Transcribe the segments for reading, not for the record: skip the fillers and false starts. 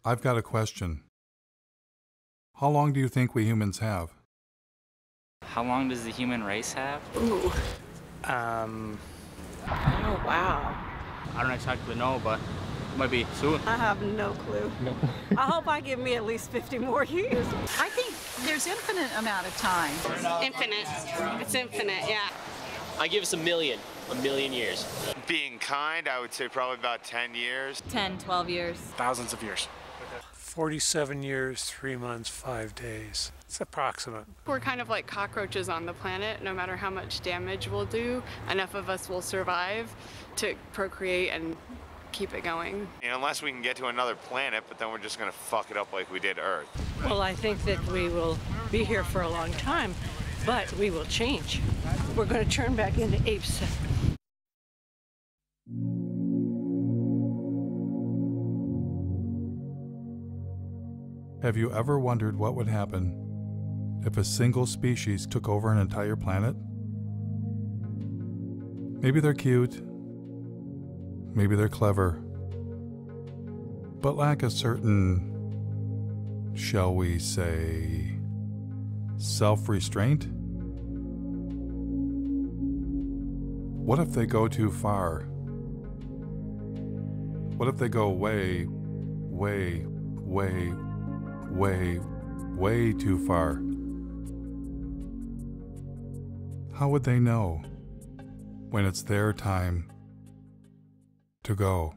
I've got a question. How long do you think we humans have? How long does the human race have? Ooh. Oh, wow. I don't exactly know, but it might be soon. I have no clue. No. I hope I give me at least 50 more years. I think there's infinite amount of time. Infinite. It's infinite, yeah. I give us a million years. Being kind, I would say probably about 10 years. 10, 12 years. Thousands of years. 47 years, 3 months, 5 days. It's approximate. We're kind of like cockroaches on the planet. No matter how much damage we'll do, enough of us will survive to procreate and keep it going. Unless we can get to another planet, but then we're just going to fuck it up like we did Earth. Well, I think that we will be here for a long time, but we will change. We're going to turn back into apes. Have you ever wondered what would happen if a single species took over an entire planet? Maybe they're cute, maybe they're clever, but lack a certain, shall we say, self-restraint? What if they go too far? What if they go way too far? How would they know when it's their time to go?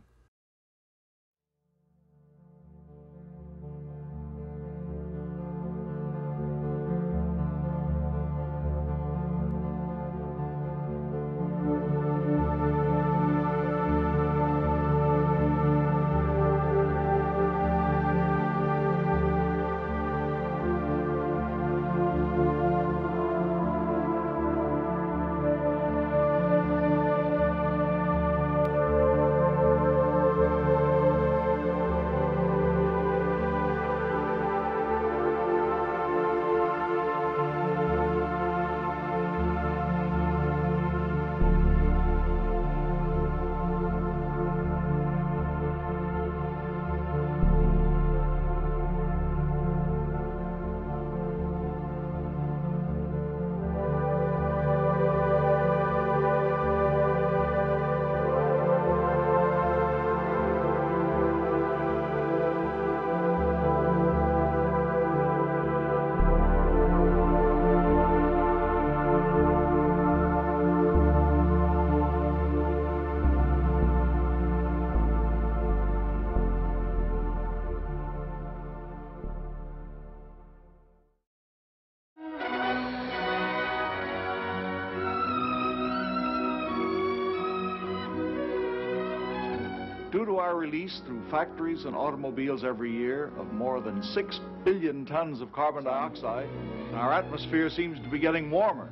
Due to our release through factories and automobiles every year of more than 6 billion tons of carbon dioxide, our atmosphere seems to be getting warmer.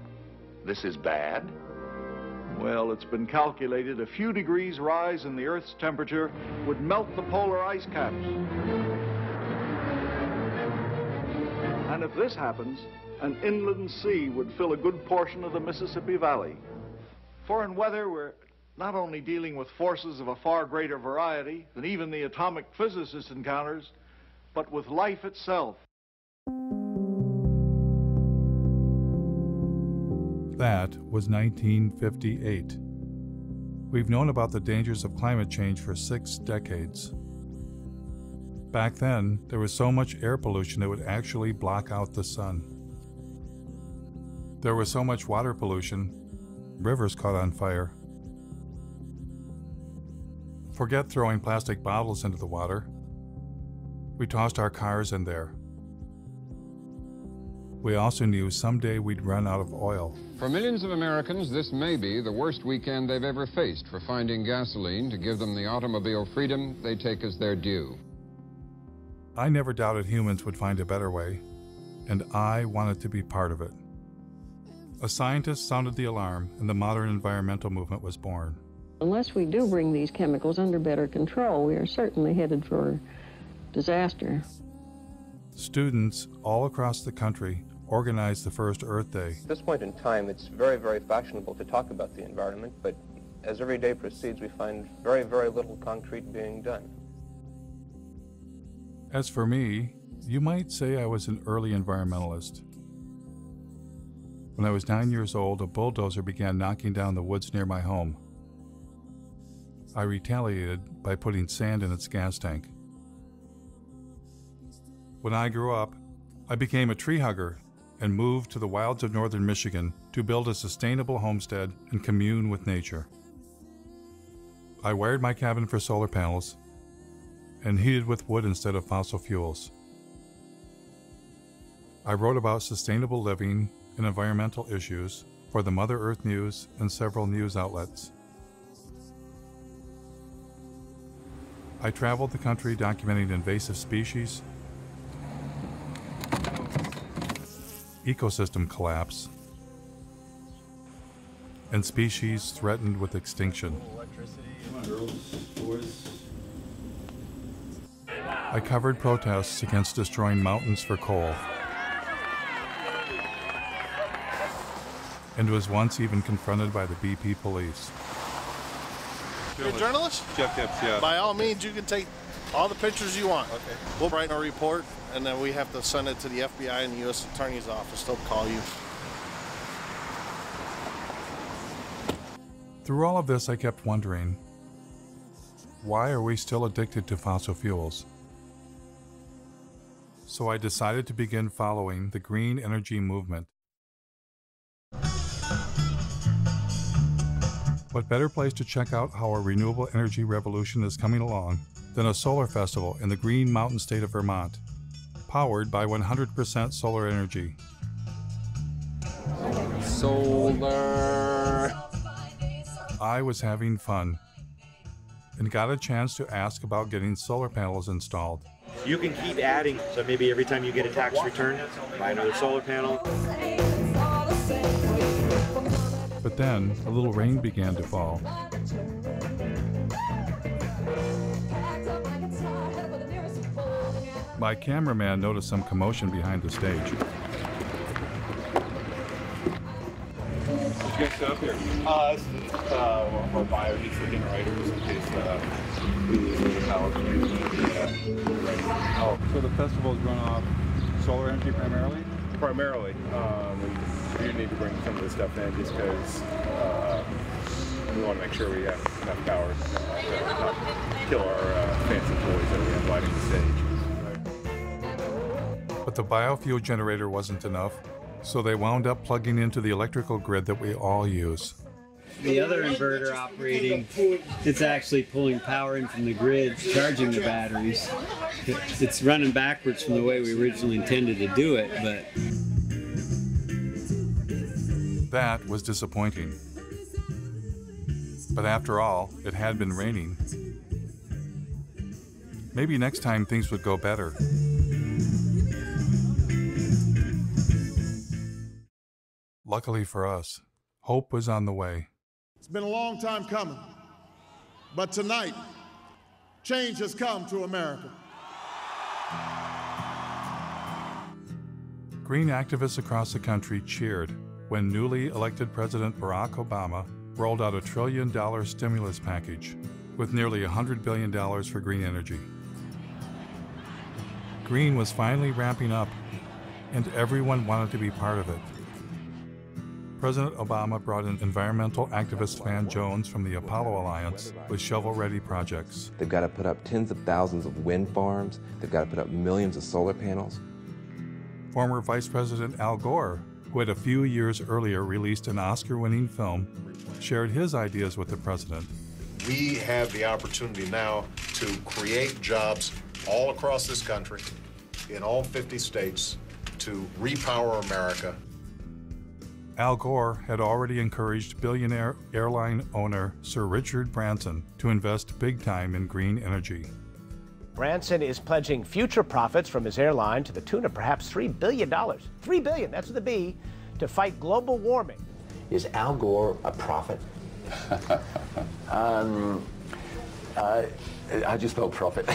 This is bad? Well, it's been calculated a few degrees rise in the Earth's temperature would melt the polar ice caps. And if this happens, an inland sea would fill a good portion of the Mississippi Valley. For in weather, we're not only dealing with forces of a far greater variety than even the atomic physicist encounters, but with life itself. That was 1958. We've known about the dangers of climate change for 6 decades. Back then, there was so much air pollution it would actually block out the sun. There was so much water pollution, rivers caught on fire. Forget throwing plastic bottles into the water. We tossed our cars in there. We also knew someday we'd run out of oil. For millions of Americans, this may be the worst weekend they've ever faced for finding gasoline to give them the automobile freedom they take as their due. I never doubted humans would find a better way, and I wanted to be part of it. A scientist sounded the alarm, and the modern environmental movement was born. Unless we do bring these chemicals under better control, we are certainly headed for disaster. Students all across the country organized the first Earth Day. At this point in time, it's very, very fashionable to talk about the environment, but as every day proceeds, we find very, very little concrete being done. As for me, you might say I was an early environmentalist. When I was 9 years old, a bulldozer began knocking down the woods near my home. I retaliated by putting sand in its gas tank. When I grew up, I became a tree hugger and moved to the wilds of northern Michigan to build a sustainable homestead and commune with nature. I wired my cabin for solar panels and heated with wood instead of fossil fuels. I wrote about sustainable living and environmental issues for the Mother Earth News and several news outlets. I traveled the country documenting invasive species, ecosystem collapse, and species threatened with extinction. I covered protests against destroying mountains for coal, and was once even confronted by the BP police. You're a journalist? Yeah. By all means, you can take all the pictures you want. Okay. We'll write a report, and then we have to send it to the FBI and the U.S. Attorney's Office. They'll call you. Through all of this, I kept wondering, why are we still addicted to fossil fuels? So I decided to begin following the green energy movement. What better place to check out how our renewable energy revolution is coming along than a solar festival in the Green Mountain state of Vermont, powered by 100% solar energy. Solar. I was having fun and got a chance to ask about getting solar panels installed. You can keep adding, so maybe every time you get a tax return, buy another solar panel. But then a little rain began to fall. My cameraman noticed some commotion behind the stage. Did you guys set up here? We'll buy a for generators in case we lose the power. Oh, so the festivals run off solar energy primarily? Primarily. We need to bring some of this stuff in just because we want to make sure we have enough power to not kill our fancy toys that we have lighting the stage. But the biofuel generator wasn't enough, so they wound up plugging into the electrical grid that we all use. The other inverter operating, it's actually pulling power in from the grid, charging the batteries. It's running backwards from the way we originally intended to do it, but... That was disappointing. But after all, it had been raining. Maybe next time things would go better. Luckily for us, hope was on the way. It's been a long time coming, but tonight, change has come to America. Green activists across the country cheered when newly elected President Barack Obama rolled out $1 trillion stimulus package with nearly $100 billion for green energy. Green was finally ramping up, and everyone wanted to be part of it. President Obama brought in environmental activist Van Jones from the Apollo Alliance with shovel-ready projects. They've got to put up tens of thousands of wind farms. They've got to put up millions of solar panels. Former Vice President Al Gore, who had a few years earlier released an Oscar-winning film, shared his ideas with the president. We have the opportunity now to create jobs all across this country, in all 50 states, to repower America. Al Gore had already encouraged billionaire airline owner Sir Richard Branson to invest big time in green energy. Branson is pledging future profits from his airline to the tune of perhaps $3 billion. $3 billion, that's with a B, to fight global warming. Is Al Gore a prophet? How'd you spell profit?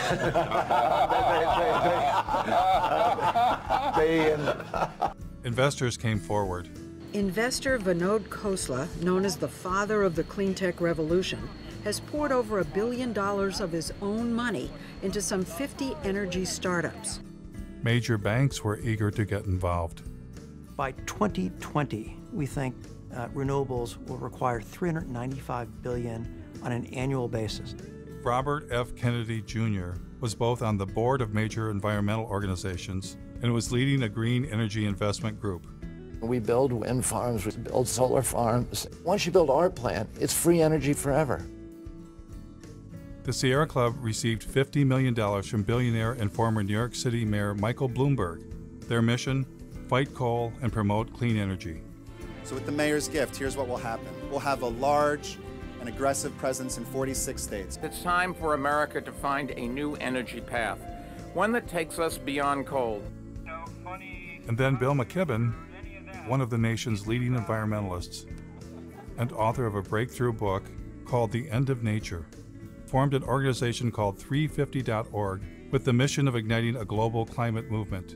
Investors came forward. Investor Vinod Khosla, known as the father of the clean tech revolution, has poured over $1 billion of his own money into some 50 energy startups. Major banks were eager to get involved. By 2020, we think renewables will require $395 billion on an annual basis. Robert F. Kennedy Jr. was both on the board of major environmental organizations and was leading a green energy investment group. We build wind farms, we build solar farms. Once you build our plant, it's free energy forever. The Sierra Club received $50 million from billionaire and former New York City Mayor Michael Bloomberg. Their mission, fight coal and promote clean energy. So with the mayor's gift, here's what will happen. We'll have a large and aggressive presence in 46 states. It's time for America to find a new energy path, one that takes us beyond coal. And then Bill McKibben, one of the nation's leading environmentalists and author of a breakthrough book called The End of Nature, formed an organization called 350.org with the mission of igniting a global climate movement.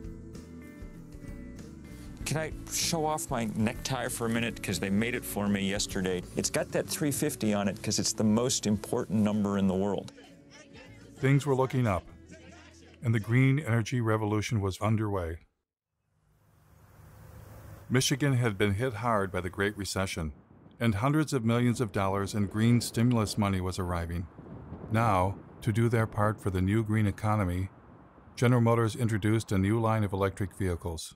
Can I show off my necktie for a minute? Because they made it for me yesterday. It's got that 350 on it because it's the most important number in the world. Things were looking up, and the green energy revolution was underway. Michigan had been hit hard by the Great Recession, and hundreds of millions of dollars in green stimulus money was arriving. Now, to do their part for the new green economy, General Motors introduced a new line of electric vehicles.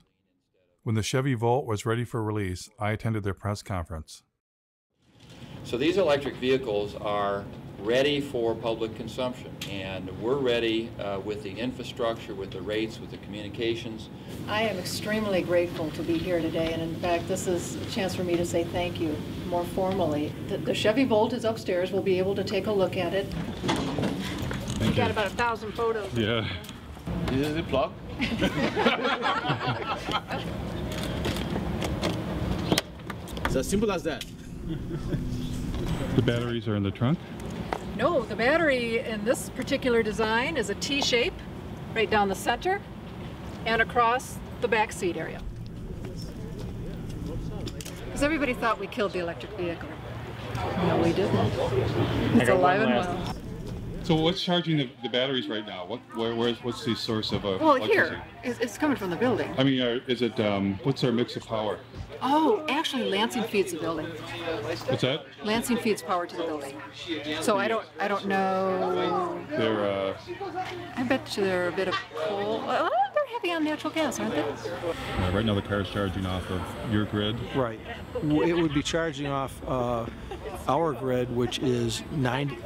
When the Chevy Volt was ready for release, I attended their press conference. So these electric vehicles are ready for public consumption, and we're ready with the infrastructure, with the rates, with the communications. I am extremely grateful to be here today, and in fact this is a chance for me to say thank you more formally. The Chevy Volt is upstairs. We'll be able to take a look at it. We got about 1,000 photos. Yeah. This is the plug. It's as simple as that. The batteries are in the trunk? No, the battery in this particular design is a T-shape right down the center and across the back seat area. Because everybody thought we killed the electric vehicle. No, we didn't. It's alive and well. So what's charging the batteries right now? What's the source of Well, electricity? here, it's coming from the building. I mean, is it, what's our mix of power? Oh, actually, Lansing feeds the building. What's that? Lansing feeds power to the building. So I don't know. They're, I bet you they're a bit of coal. Well, they're heavy on natural gas, aren't they? right now the car's charging off of your grid? Right. It would be charging off our grid, which is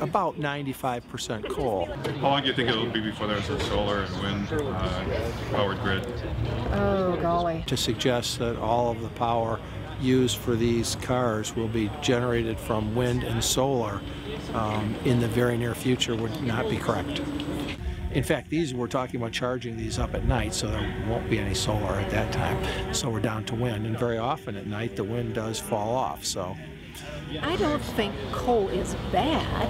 about 95% coal. How long do you think it'll be before there's a solar and wind powered grid? Oh, golly. To suggest that all of the power used for these cars will be generated from wind and solar in the very near future would not be correct. In fact, we're talking about charging these up at night, so there won't be any solar at that time. So we're down to wind, and very often at night the wind does fall off. So I don't think coal is bad.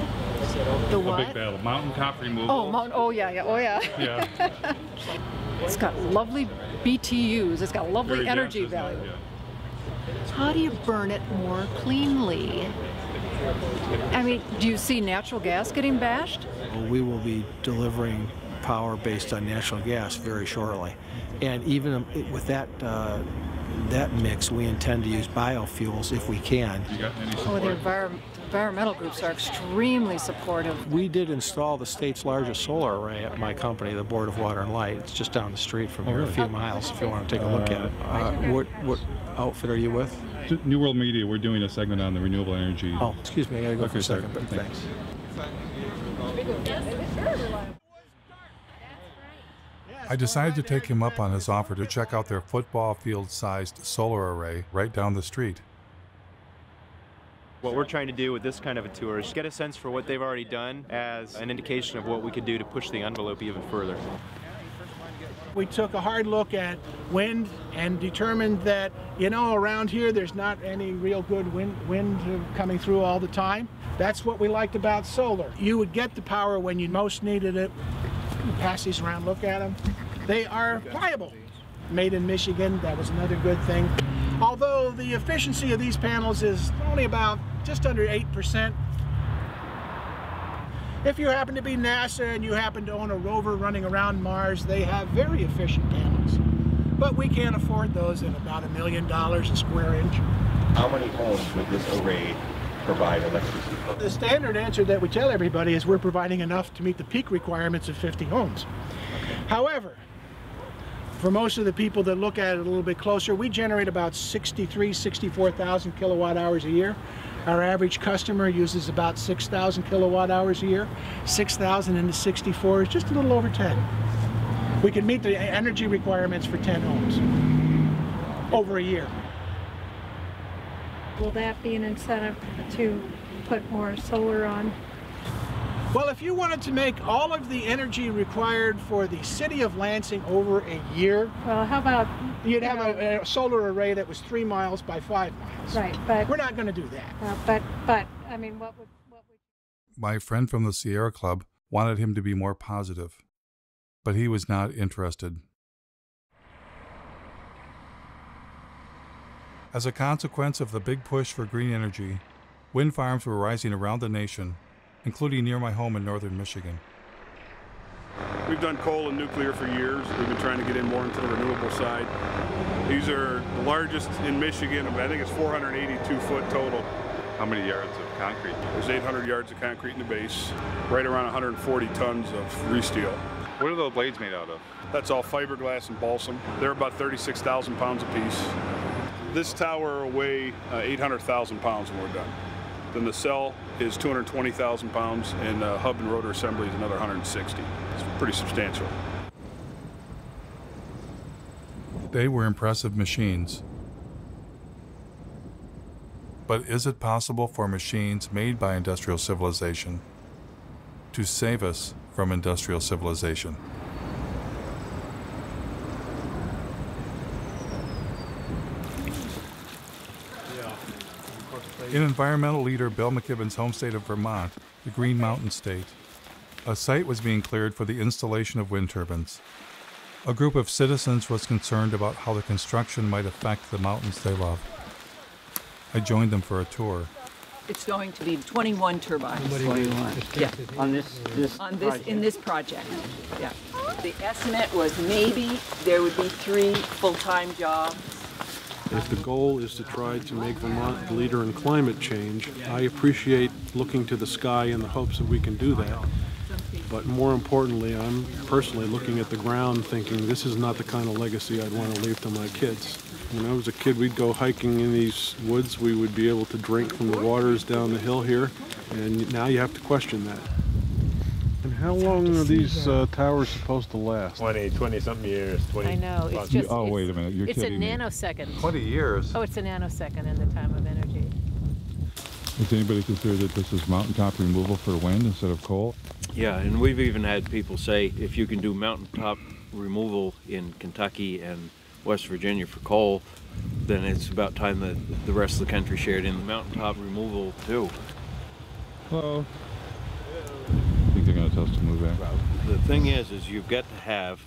The what? A big battle. Mountaintop removal. Oh, yeah. Yeah. It's got lovely BTUs. It's got lovely Very energy dense, value. yeah. How do you burn it more cleanly? I mean, do you see natural gas getting bashed? we will be delivering power based on natural gas very shortly. And even with that that mix, we intend to use biofuels if we can. You got any support? Oh, the environmental groups are extremely supportive. We did install the state's largest solar array at my company, the Board of Water and Light. It's just down the street from here, a few miles, if you want to take a look at it. What outfit are you with? New World Media. We're doing a segment on the renewable energy. Oh, excuse me, I gotta go for a second, but thanks. I decided to take him up on his offer to check out their football field-sized solar array right down the street. What we're trying to do with this kind of a tour is get a sense for what they've already done as an indication of what we could do to push the envelope even further. We took a hard look at wind and determined that, you know, around here there's not any real good wind coming through all the time. That's what we liked about solar. You would get the power when you most needed it. You pass these around, look at them. They are pliable. Made in Michigan, that was another good thing. Although the efficiency of these panels is only about just under 8%. If you happen to be NASA and you happen to own a rover running around Mars, they have very efficient panels. But we can't afford those at about $1 million a square inch. How many homes would this array provide electricity for? The standard answer that we tell everybody is we're providing enough to meet the peak requirements of 50 homes. However, for most of the people that look at it a little bit closer, we generate about 64,000 kilowatt hours a year. Our average customer uses about 6,000 kilowatt hours a year. 6,000 into 64 is just a little over 10. We can meet the energy requirements for 10 homes over a year. Will that be an incentive to put more solar on? Well, if you wanted to make all of the energy required for the city of Lansing over a year, well, how about you'd have a solar array that was 3 miles by 5 miles. Right, but we're not going to do that. But I mean, what would? My friend from the Sierra Club wanted him to be more positive, but he was not interested. As a consequence of the big push for green energy, wind farms were rising around the nation, including near my home in northern Michigan. We've done coal and nuclear for years. We've been trying to get in more into the renewable side. These are the largest in Michigan. I think it's 482 foot total. How many yards of concrete? There's 800 yards of concrete in the base, right around 140 tons of re-steel. What are those blades made out of? That's all fiberglass and balsam. They're about 36,000 pounds apiece. This tower will weigh 800,000 pounds when we're done. Then the cell is 220,000 pounds, and hub and rotor assembly is another 160. It's pretty substantial. They were impressive machines. But is it possible for machines made by industrial civilization to save us from industrial civilization? In environmental leader Bill McKibben's home state of Vermont, the Green Mountain State, a site was being cleared for the installation of wind turbines. A group of citizens was concerned about how the construction might affect the mountains they love. I joined them for a tour. It's going to be 21 turbines. 21. Yeah. On this in this project. Yeah. The estimate was maybe there would be 3 full-time jobs. If the goal is to try to make Vermont the leader in climate change, I appreciate looking to the sky in the hopes that we can do that. But more importantly, I'm personally looking at the ground thinking this is not the kind of legacy I'd want to leave to my kids. When I was a kid, we'd go hiking in these woods. We would be able to drink from the waters down the hill here, and now you have to question that. And how long are these towers supposed to last? 20-something years. 20 I know. It's just. Oh, wait a minute. You're kidding me. It's a nanosecond. 20 years? Oh, it's a nanosecond in the time of energy. Does anybody consider that this is mountaintop removal for wind instead of coal? Yeah, and we've even had people say if you can do mountaintop removal in Kentucky and West Virginia for coal, then it's about time that the rest of the country shared in the mountaintop removal too. Hello. I think they're going to tell us to move back. The thing is you've got to have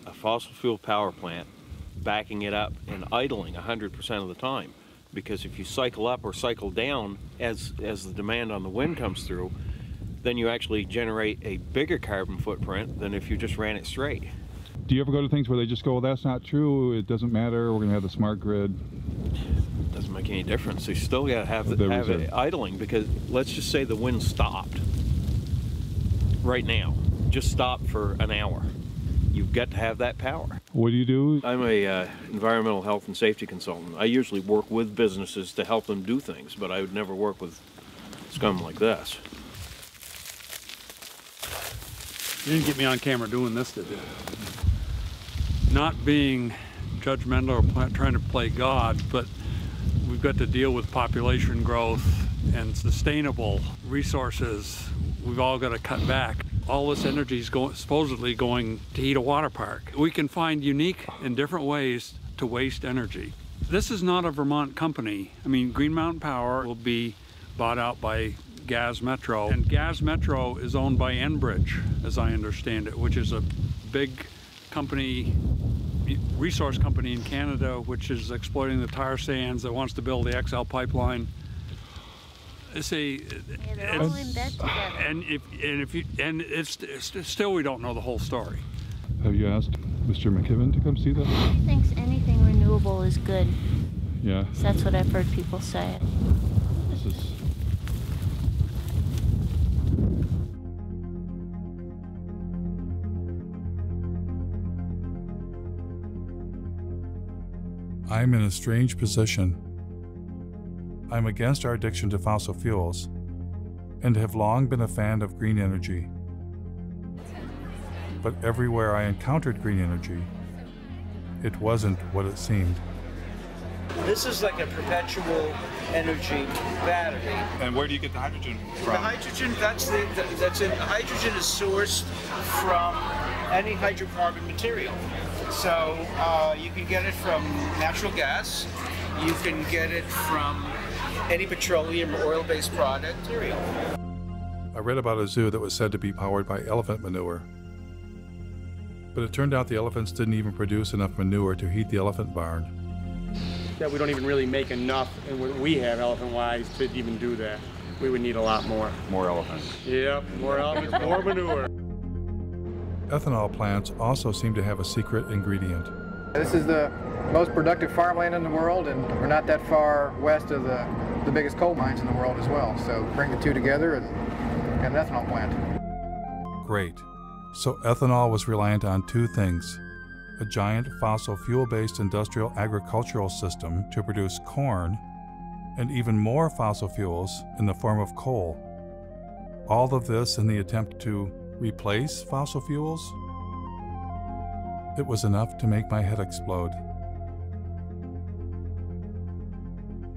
a fossil fuel power plant backing it up and idling 100% of the time. Because if you cycle up or cycle down as the demand on the wind comes through, then you actually generate a bigger carbon footprint than if you just ran it straight. Do you ever go to things where they just go, well, that's not true, it doesn't matter, we're going to have the smart grid? Doesn't make any difference. You still got to have it idling, because let's just say the wind stopped right now. Just stopped for an hour. You've got to have that power. What do you do? I'm a environmental health and safety consultant. I usually work with businesses to help them do things, but I would never work with scum like this. You didn't get me on camera doing this, did you? Not being judgmental or trying to play God, but we've got to deal with population growth and sustainable resources. We've all got to cut back. All this energy is supposedly going to heat a water park. We can find unique and different ways to waste energy. This is not a Vermont company. I mean, Green Mountain Power will be bought out by Gas Metro, and Gas Metro is owned by Enbridge, as I understand it, which is a big company, resource company in Canada, which is exploiting the tar sands, that wants to build the XL pipeline. See, they're all in bed together. Still we don't know the whole story. Have you asked Mr. McKibben to come see that? He thinks anything renewable is good. Yeah. So that's what I've heard people say. This is... I'm in a strange position. I'm against our addiction to fossil fuels and have long been a fan of green energy. But everywhere I encountered green energy, it wasn't what it seemed. This is like a perpetual energy battery. And where do you get the hydrogen from? The hydrogen, hydrogen is sourced from any hydrocarbon material. So you can get it from natural gas, you can get it from any petroleum or oil-based product material. I read about a zoo that was said to be powered by elephant manure. But it turned out the elephants didn't even produce enough manure to heat the elephant barn. That we don't even really make enough, and what we have elephant-wise, to even do that. We would need a lot more. More elephants. Yep, more elephants, more manure. Ethanol plants also seem to have a secret ingredient. This is the most productive farmland in the world, and we're not that far west of the biggest coal mines in the world as well. So bring the two together and get an ethanol plant. Great. So ethanol was reliant on two things: a giant fossil fuel-based industrial agricultural system to produce corn, and even more fossil fuels in the form of coal. All of this in the attempt to replace fossil fuels? It was enough to make my head explode.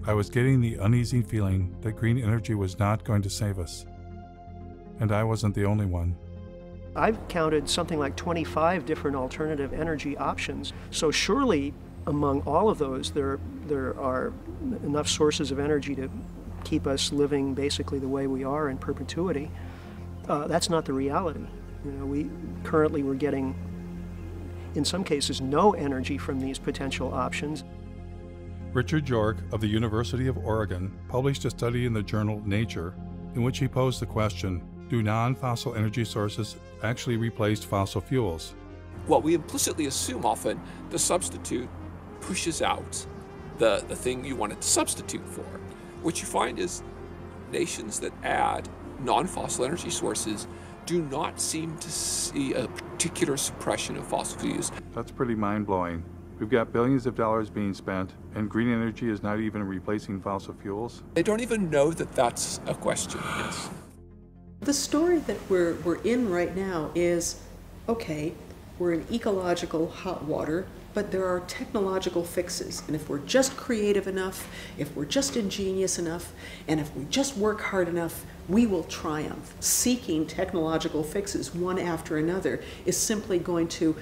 I was getting the uneasy feeling that green energy was not going to save us. And I wasn't the only one. I've counted something like 25 different alternative energy options. So surely among all of those, there are enough sources of energy to keep us living basically the way we are in perpetuity. That's not the reality. You know, we're getting, in some cases, no energy from these potential options. Richard York of the University of Oregon published a study in the journal Nature in which he posed the question, do non-fossil energy sources actually replace fossil fuels? Well, we implicitly assume often the substitute pushes out the thing you wanted to substitute for. What you find is nations that add non-fossil energy sources do not seem to see a particular suppression of fossil fuels. That's pretty mind-blowing. We've got billions of dollars being spent, and green energy is not even replacing fossil fuels? They don't even know that that's a question, yes. The story that we're in right now is, okay, we're in ecological hot water, but there are technological fixes. And if we're just creative enough, if we're just ingenious enough, and if we just work hard enough, we will triumph. Seeking technological fixes one after another is simply going to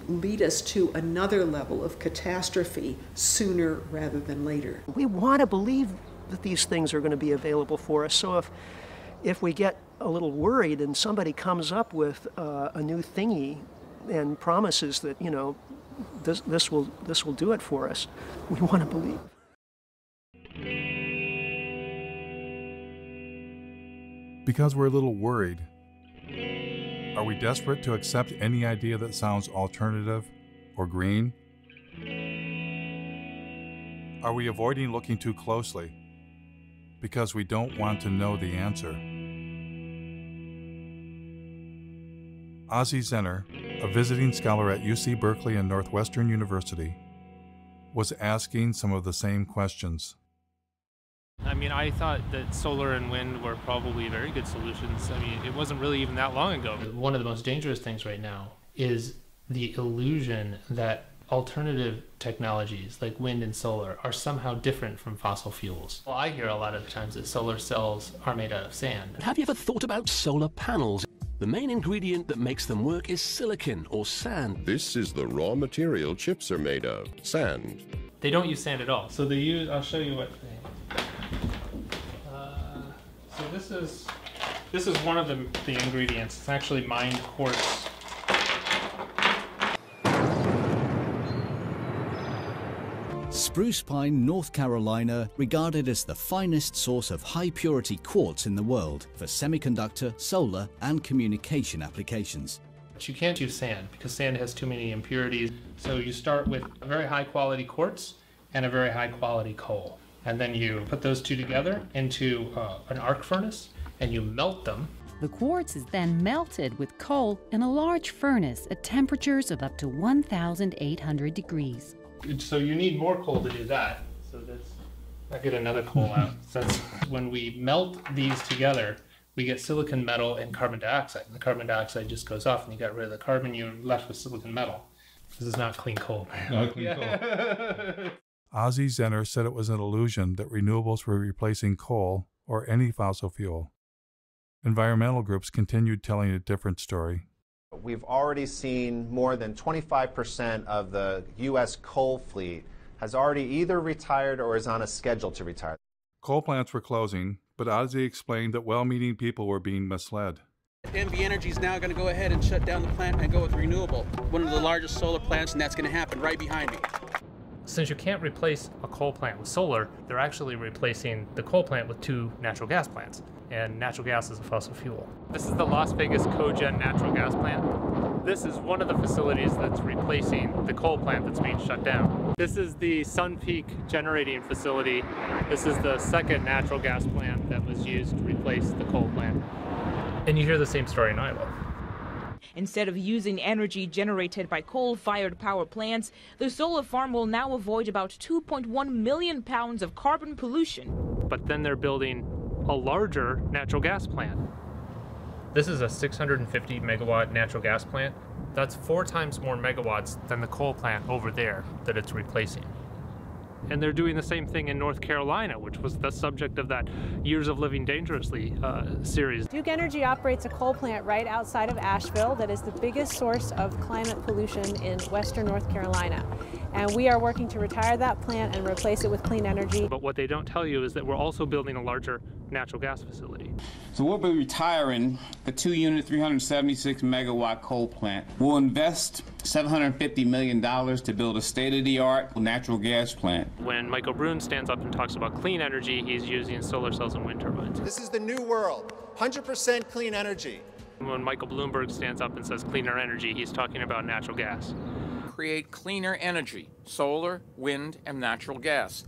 lead us to another level of catastrophe sooner rather than later. We want to believe that these things are going to be available for us. So if we get a little worried and somebody comes up with a new thingy and promises that, you know, this will do it for us, we want to believe. Because we're a little worried. Are we desperate to accept any idea that sounds alternative or green? Are we avoiding looking too closely because we don't want to know the answer? Ozzie Zenner, a visiting scholar at UC Berkeley and Northwestern University, was asking some of the same questions. I mean, I thought that solar and wind were probably very good solutions. I mean, it wasn't really even that long ago. One of the most dangerous things right now is the illusion that alternative technologies like wind and solar are somehow different from fossil fuels. Well, I hear a lot of the times that solar cells are made out of sand. Have you ever thought about solar panels? The main ingredient that makes them work is silicon or sand. This is the raw material chips are made of, sand. They don't use sand at all. So they use, I'll show you what they... So this is one of the ingredients. It's actually mined quartz. Spruce Pine, North Carolina, regarded as the finest source of high-purity quartz in the world for semiconductor, solar, and communication applications. But you can't use sand because sand has too many impurities. So you start with a very high-quality quartz and a very high-quality coal. And then you put those two together into an arc furnace and you melt them. The quartz is then melted with coal in a large furnace at temperatures of up to 1,800 degrees. So you need more coal to do that. So I'll get another coal out. Since when we melt these together, we get silicon metal and carbon dioxide. And the carbon dioxide just goes off and you got rid of the carbon, you're left with silicon metal. This is not clean coal. Not clean coal. Ozzie Zenner said it was an illusion that renewables were replacing coal or any fossil fuel. Environmental groups continued telling a different story. We've already seen more than 25% of the U.S. coal fleet has already either retired or is on a schedule to retire. Coal plants were closing, but Ozzie explained that well-meaning people were being misled. NV Energy is now going to go ahead and shut down the plant and go with renewable. One of the largest solar plants, and that's going to happen right behind me. Since you can't replace a coal plant with solar, they're actually replacing the coal plant with 2 natural gas plants. And natural gas is a fossil fuel. This is the Las Vegas cogen natural gas plant. This is one of the facilities that's replacing the coal plant that's being shut down. This is the Sun Peak generating facility. This is the second natural gas plant that was used to replace the coal plant. And you hear the same story in Iowa. Instead of using energy generated by coal-fired power plants, the solar farm will now avoid about 2.1 million pounds of carbon pollution. But then they're building a larger natural gas plant. This is a 650 megawatt natural gas plant. That's 4 times more megawatts than the coal plant over there that it's replacing. And they're doing the same thing in North Carolina, which was the subject of that Years of Living Dangerously series. Duke Energy operates a coal plant right outside of Asheville that is the biggest source of climate pollution in western North Carolina. And we are working to retire that plant and replace it with clean energy. But what they don't tell you is that we're also building a larger natural gas facility. So we'll be retiring the 2-unit, 376 megawatt coal plant. We'll invest $750 million to build a state-of-the-art natural gas plant. When Michael Brune stands up and talks about clean energy, he's using solar cells and wind turbines. This is the new world, 100% clean energy. When Michael Bloomberg stands up and says cleaner energy, he's talking about natural gas. Create cleaner energy, solar, wind, and natural gas.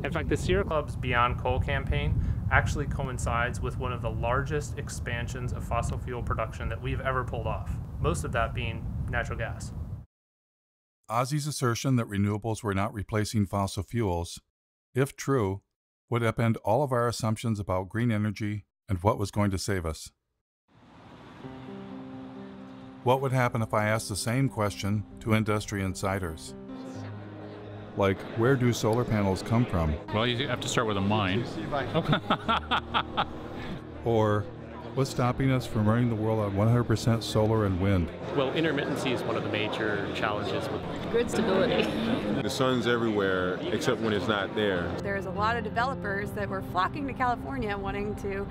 In fact, the Sierra Club's Beyond Coal campaign actually coincides with one of the largest expansions of fossil fuel production that we've ever pulled off, most of that being natural gas. Ozzie's assertion that renewables were not replacing fossil fuels, if true, would upend all of our assumptions about green energy and what was going to save us. What would happen if I asked the same question to industry insiders? Like, where do solar panels come from? Well, you have to start with a mine. Or, what's stopping us from running the world on 100% solar and wind? Well, intermittency is one of the major challenges. Grid stability. The sun's everywhere except when it's not there. There's a lot of developers that were flocking to California wanting to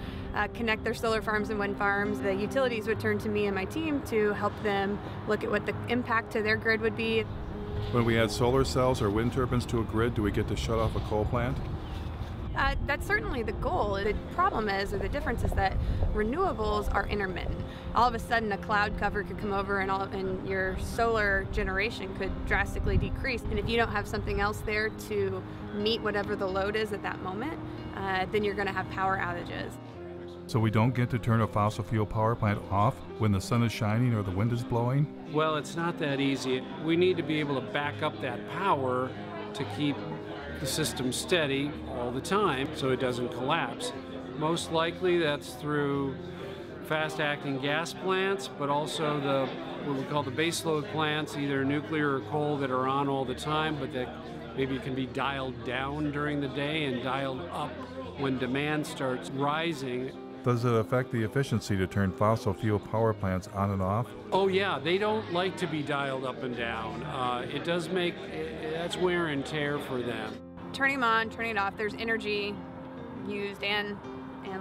connect their solar farms and wind farms. The utilities would turn to me and my team to help them look at what the impact to their grid would be. When we add solar cells or wind turbines to a grid, do we get to shut off a coal plant? That's certainly the goal. The problem is, or the difference is that renewables are intermittent. All of a sudden a cloud cover could come over and your solar generation could drastically decrease. And if you don't have something else there to meet whatever the load is at that moment, then you're going to have power outages. So we don't get to turn a fossil fuel power plant off when the sun is shining or the wind is blowing? Well, it's not that easy. We need to be able to back up that power to keep the system steady all the time so it doesn't collapse. Most likely that's through fast-acting gas plants, but also what we call the baseload plants, either nuclear or coal, that are on all the time, but that maybe can be dialed down during the day and dialed up when demand starts rising. Does it affect the efficiency to turn fossil fuel power plants on and off? Oh yeah, they don't like to be dialed up and down. It does make, that's wear and tear for them. Turning them on, turning it off, there's energy used and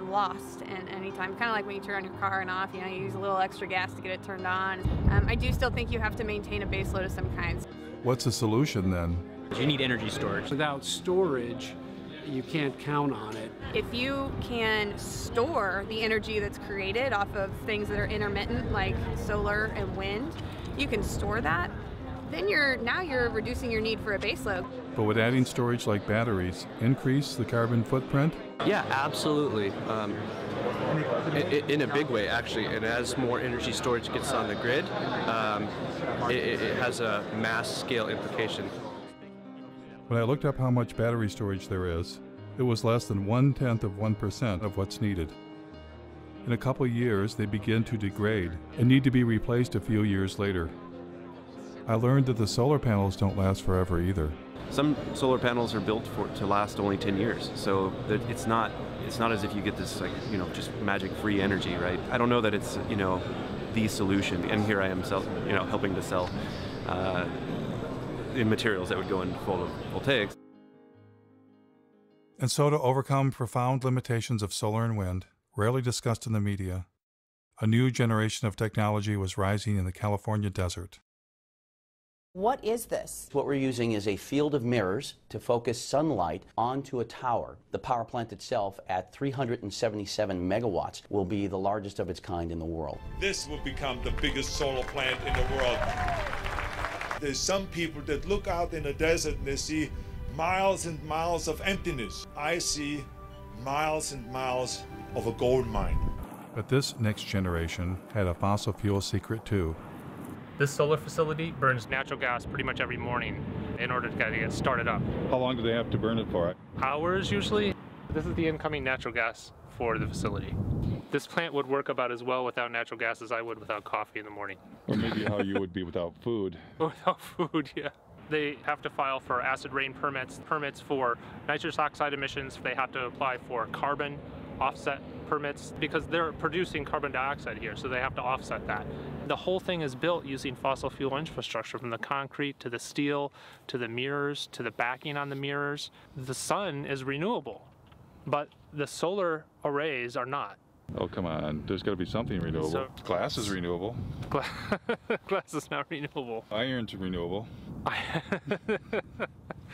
lost at any time. Kind of like when you turn on your car and off, you use a little extra gas to get it turned on. I do still think you have to maintain a base load of some kinds. What's the solution then? You need energy storage. Without storage, you can't count on it. If you can store the energy that's created off of things that are intermittent, like solar and wind, you can store that, then you're reducing your need for a baseload. But would adding storage like batteries increase the carbon footprint? Yeah, absolutely. In a big way, actually. And as more energy storage gets on the grid, it has a mass scale implication. When I looked up how much battery storage there is, it was less than 0.1% of what's needed. In a couple years, they begin to degrade and need to be replaced a few years later. I learned that the solar panels don't last forever either. Some solar panels are built to last only 10 years, so that it's not as if you get this just magic-free energy, right? I don't know that it's the solution, and here I am helping to sell in materials that would go into photovoltaics. And so, to overcome profound limitations of solar and wind, rarely discussed in the media, a new generation of technology was rising in the California desert. What is this? What we're using is a field of mirrors to focus sunlight onto a tower. The power plant itself, at 377 megawatts, will be the largest of its kind in the world. This will become the biggest solar plant in the world. There's some people that look out in the desert and they see miles and miles of emptiness. I see miles and miles of a gold mine. But this next generation had a fossil fuel secret too. This solar facility burns natural gas pretty much every morning in order to get started up. How long do they have to burn it for? Hours usually. This is the incoming natural gas for the facility. This plant would work about as well without natural gas as I would without coffee in the morning. Or maybe how you would be without food. Without food, yeah. They have to file for acid rain permits for nitrous oxide emissions. They have to apply for carbon offset permits because they're producing carbon dioxide here, so they have to offset that. The whole thing is built using fossil fuel infrastructure, from the concrete to the steel to the mirrors to the backing on the mirrors. The sun is renewable, but the solar arrays are not. Oh, come on. There's got to be something renewable. Glass is renewable. Glass is not renewable. Iron's renewable.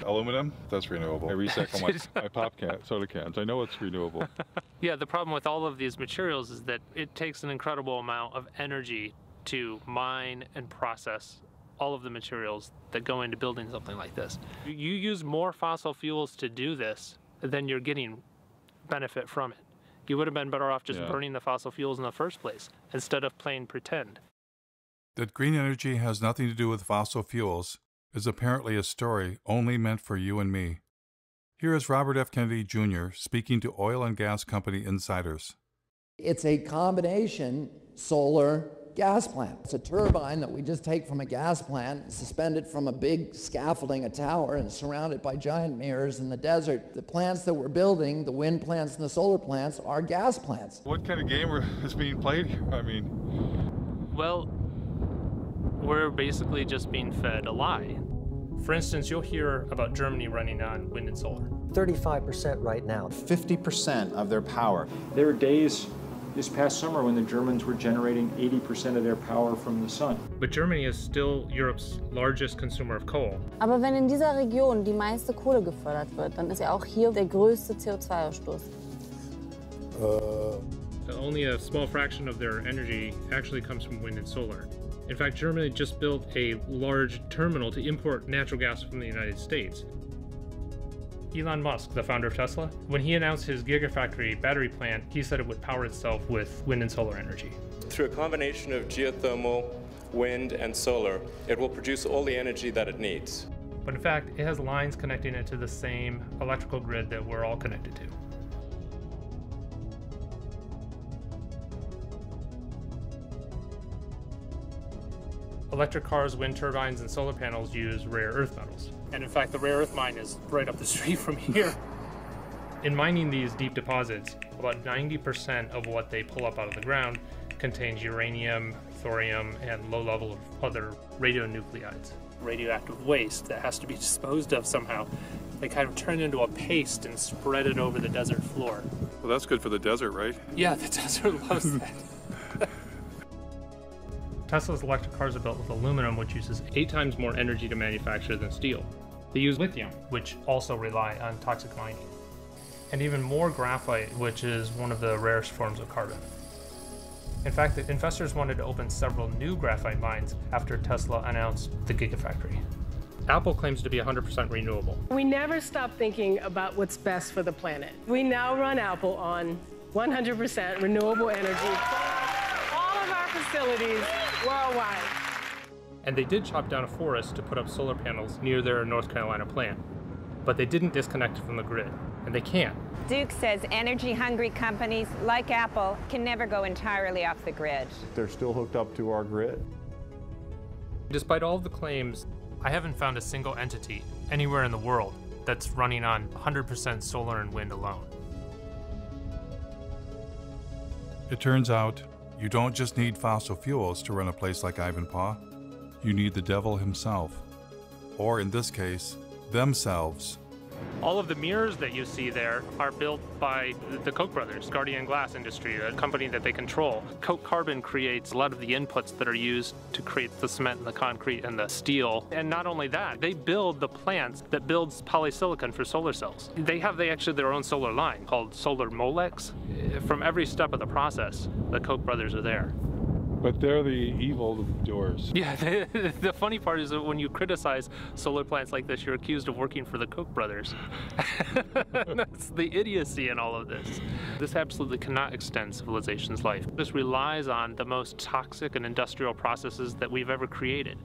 Aluminum, that's renewable. I recycle my pop soda cans. I know it's renewable. Yeah, the problem with all of these materials is that it takes an incredible amount of energy to mine and process all of the materials that go into building something like this. You use more fossil fuels to do this than you're getting benefit from it. You would have been better off just burning the fossil fuels in the first place instead of playing pretend. That green energy has nothing to do with fossil fuels is apparently a story only meant for you and me. Here is Robert F. Kennedy Jr. speaking to oil and gas company insiders. It's a combination solar gas plant. It's a turbine that we just take from a gas plant, suspended from a big scaffolding, a tower, and surrounded by giant mirrors in the desert. The plants that we're building, the wind plants and the solar plants, are gas plants. What kind of game is being played here? I mean... Well, we're basically just being fed a lie. For instance, you'll hear about Germany running on wind and solar. 35% right now. 50% of their power. There were days this past summer when the Germans were generating 80% of their power from the sun. But Germany is still Europe's largest consumer of coal. Aber wenn in dieser Region die meiste Kohle gefördert wird, dann ist ja auch hier der größte CO2-Ausstoß. Only a small fraction of their energy actually comes from wind and solar. In fact, Germany just built a large terminal to import natural gas from the United States. Elon Musk, the founder of Tesla, when he announced his Gigafactory battery plant, he said it would power itself with wind and solar energy. Through a combination of geothermal, wind, and solar, it will produce all the energy that it needs. But in fact, it has lines connecting it to the same electrical grid that we're all connected to. Electric cars, wind turbines, and solar panels use rare earth metals. And in fact, the rare earth mine is right up the street from here. In mining these deep deposits, about 90% of what they pull up out of the ground contains uranium, thorium, and low level of other radionuclides. Radioactive waste that has to be disposed of somehow. They kind of turn into a paste and spread it over the desert floor. Well, that's good for the desert, right? Yeah, the desert loves that. Tesla's electric cars are built with aluminum, which uses 8 times more energy to manufacture than steel. They use lithium, which also rely on toxic mining. And even more graphite, which is one of the rarest forms of carbon. In fact, the investors wanted to open several new graphite mines after Tesla announced the Gigafactory. Apple claims to be 100% renewable. We never stop thinking about what's best for the planet. We now run Apple on 100% renewable energy. All of our facilities worldwide. And they did chop down a forest to put up solar panels near their North Carolina plant. But they didn't disconnect it from the grid, and they can't. Duke says energy-hungry companies like Apple can never go entirely off the grid. They're still hooked up to our grid. Despite all of the claims, I haven't found a single entity anywhere in the world that's running on 100% solar and wind alone. It turns out, you don't just need fossil fuels to run a place like Ivanpah. You need the devil himself. Or in this case, themselves. All of the mirrors that you see there are built by the Koch brothers, Guardian Glass Industry, a company that they control. Koch Carbon creates a lot of the inputs that are used to create the cement and the concrete and the steel. And not only that, they build the plants that builds polysilicon for solar cells. They have actually their own solar line called Solar Molex. From every step of the process, the Koch brothers are there. But they're the evil doers. Yeah, the funny part is that when you criticize solar plants like this, you're accused of working for the Koch brothers. That's the idiocy in all of this. This absolutely cannot extend civilization's life. This relies on the most toxic and industrial processes that we've ever created.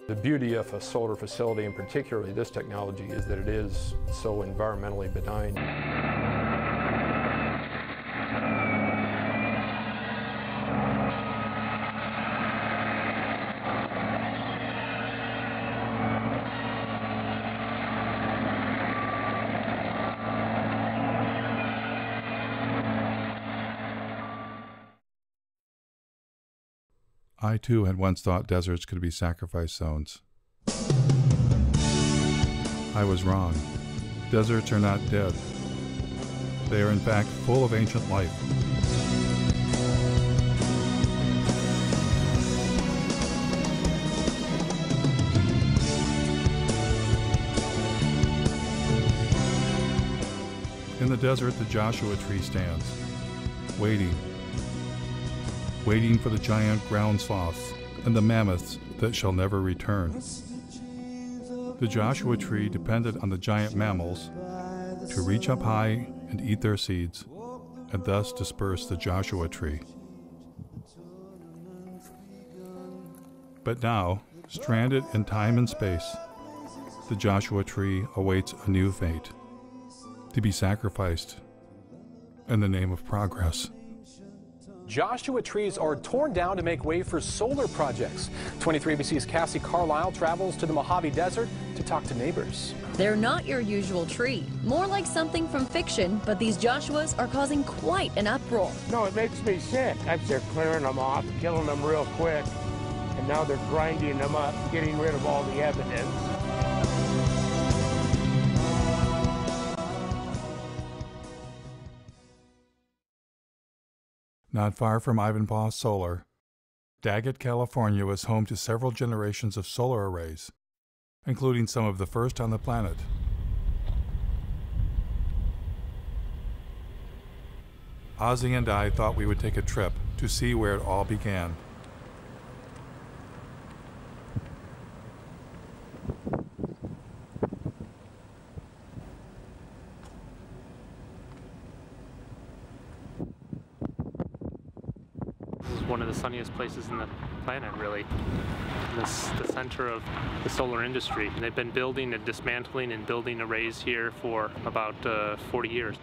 The beauty of a solar facility, and particularly this technology, is that it is so environmentally benign. I too had once thought deserts could be sacrifice zones. I was wrong. Deserts are not dead. They are in fact full of ancient life. In the desert, the Joshua tree stands, waiting, waiting for the giant ground sloths and the mammoths that shall never return. The Joshua tree depended on the giant mammals to reach up high and eat their seeds, and thus disperse the Joshua tree. But now, stranded in time and space, the Joshua tree awaits a new fate, to be sacrificed in the name of progress. Joshua trees are torn down to make way for solar projects. 23ABC's Cassie Carlisle travels to the Mojave Desert to talk to neighbors. They're not your usual tree, more like something from fiction, but these Joshuas are causing quite an uproar. No, it makes me sick. They're clearing them off, killing them real quick, and now they're grinding them up, getting rid of all the evidence. Not far from Ivanpah Solar, Daggett, California was home to several generations of solar arrays, including some of the first on the planet. Ozzy and I thought we would take a trip to see where it all began. One of the sunniest places in the planet, really. This the center of the solar industry. And they've been building and dismantling and building arrays here for about 40 years.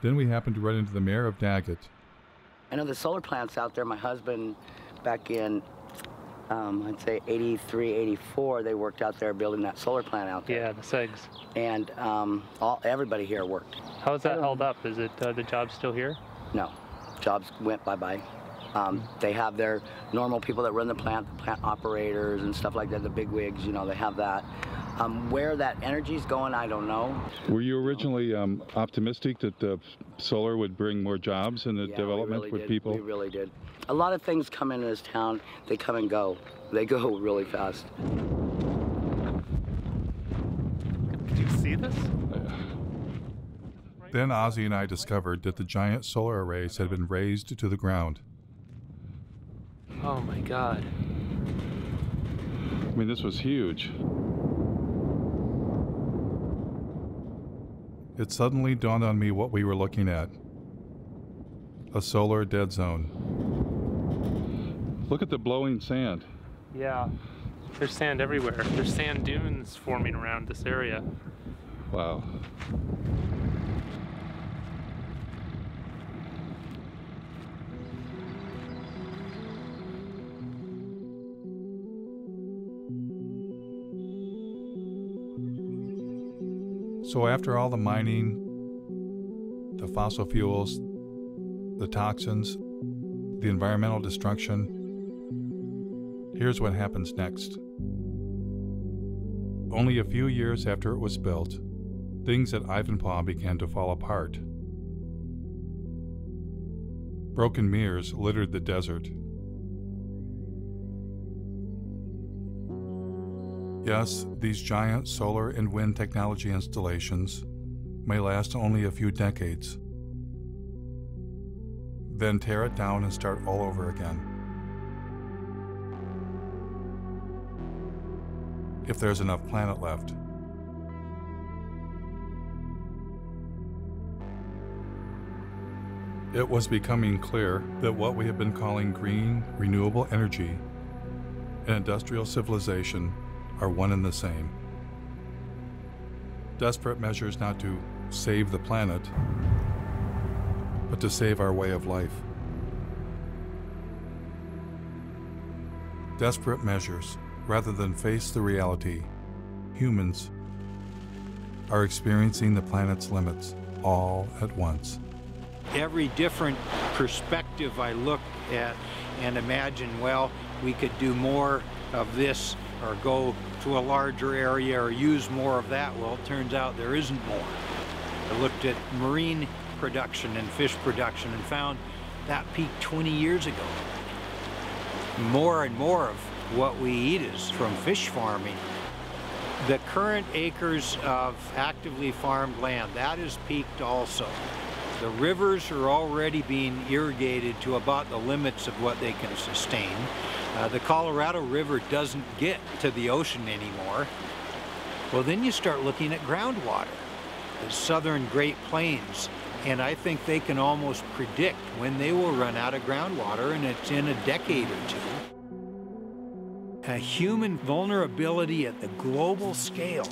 Then we happened to run into the mayor of Daggett. I know the solar plants out there. My husband, back in, I'd say 83, 84, they worked out there building that solar plant out there. Yeah, the SEGs. And everybody here worked. How is that held up? Is it the job still here? No. Jobs went bye-bye. They have their normal people that run the plant operators and stuff like that, the big wigs, you know, they have that. Where that energy's going, I don't know. Were you originally optimistic that the solar would bring more jobs in the development with people? We really did. A lot of things come into this town, they come and go. They go really fast. Did you see this? Then Ozzy and I discovered that the giant solar arrays had been razed to the ground. Oh my God. I mean, this was huge. It suddenly dawned on me what we were looking at. A solar dead zone. Look at the blowing sand. Yeah, there's sand everywhere. There's sand dunes forming around this area. Wow. So after all the mining, the fossil fuels, the toxins, the environmental destruction, here's what happens next. Only a few years after it was built, things at Ivanpah began to fall apart. Broken mirrors littered the desert. Yes, these giant solar and wind technology installations may last only a few decades, then tear it down and start all over again. If there's enough planet left. It was becoming clear that what we have been calling green, renewable energy and industrial civilization are one and the same. Desperate measures not to save the planet, but to save our way of life. Desperate measures, rather than face the reality, humans are experiencing the planet's limits all at once. Every different perspective I look at and imagine, well, we could do more of this or go to a larger area or use more of that. Well, it turns out there isn't more. I looked at marine production and fish production and found that peaked 20 years ago. More and more of what we eat is from fish farming. The current acres of actively farmed land, that is peaked also. The rivers are already being irrigated to about the limits of what they can sustain. The Colorado River doesn't get to the ocean anymore. Well, then you start looking at groundwater, the southern Great Plains, and I think they can almost predict when they will run out of groundwater, and it's in a decade or two. A human vulnerability at the global scale,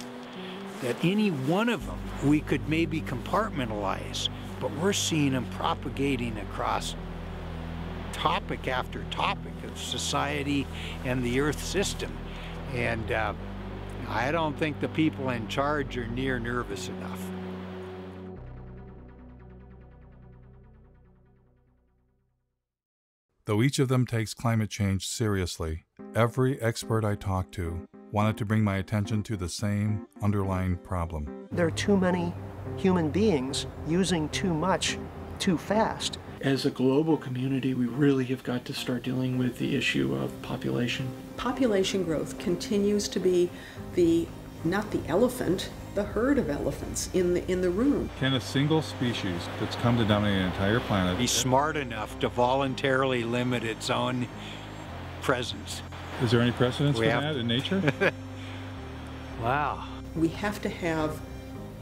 that any one of them we could maybe compartmentalize, but we're seeing them propagating across topic after topic of society and the Earth system. And I don't think the people in charge are near nervous enough. Though each of them takes climate change seriously, every expert I talked to wanted to bring my attention to the same underlying problem. There are too many human beings using too much too fast. As a global community, we really have got to start dealing with the issue of population. Population growth continues to be not the elephant, the herd of elephants in the room. Can a single species that's come to dominate an entire planet be smart enough to voluntarily limit its own presence? Is there any precedence for that in nature? Wow. We have to have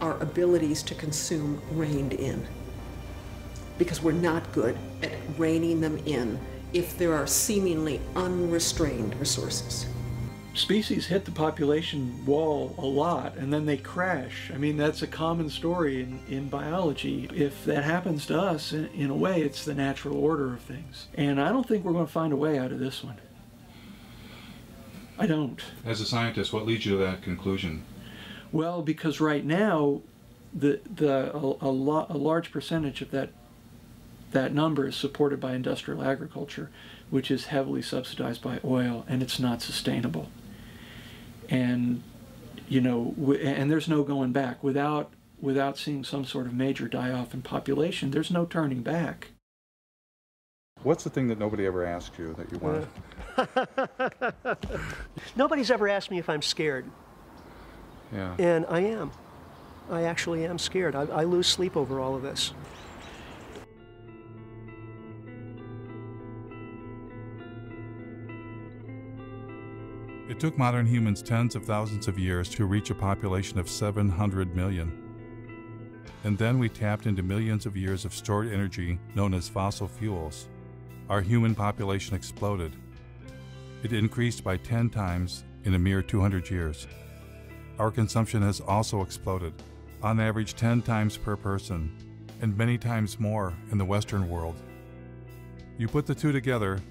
our abilities to consume reined in, because we're not good at reining them in if there are seemingly unrestrained resources. Species hit the population wall a lot and then they crash. I mean, that's a common story in biology. If that happens to us, in a way, it's the natural order of things. And I don't think we're going to find a way out of this one. I don't. As a scientist, what leads you to that conclusion? Well, because right now, a large percentage of that number is supported by industrial agriculture, which is heavily subsidized by oil, and it's not sustainable. And, you know, and there's no going back. Without seeing some sort of major die-off in population, there's no turning back. What's the thing that nobody ever asked you that you wanted? Nobody's ever asked me if I'm scared. Yeah. And I am. I actually am scared. I lose sleep over all of this. It took modern humans tens of thousands of years to reach a population of 700 million. And then we tapped into millions of years of stored energy known as fossil fuels. Our human population exploded. It increased by 10 times in a mere 200 years. Our consumption has also exploded, on average 10 times per person, and many times more in the Western world. You put the two together,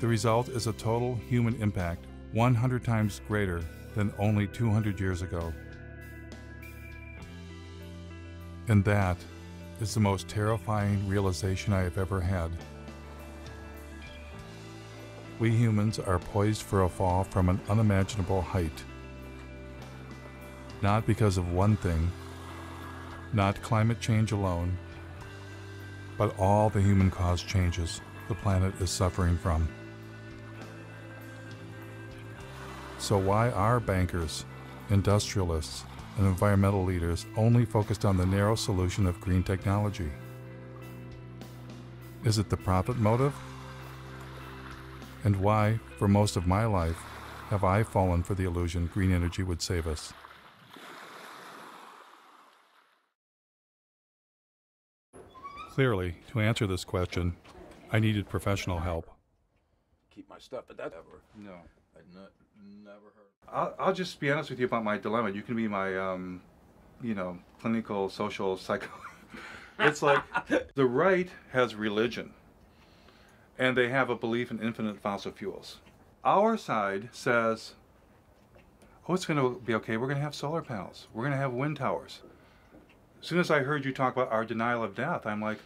the result is a total human impact 100 times greater than only 200 years ago. And that is the most terrifying realization I have ever had. We humans are poised for a fall from an unimaginable height. Not because of one thing, not climate change alone, but all the human-caused changes the planet is suffering from. So why are bankers, industrialists, and environmental leaders only focused on the narrow solution of green technology? Is it the profit motive? And why, for most of my life, have I fallen for the illusion green energy would save us? Clearly, to answer this question, I needed professional help. Keep my stuff, but that ever. No. Never heard. I'll just be honest with you about my dilemma. You can be my, clinical, social, psycho. It's like the right has religion, and they have a belief in infinite fossil fuels. Our side says, oh, it's going to be okay. We're going to have solar panels. We're going to have wind towers. As soon as I heard you talk about our denial of death, I'm like,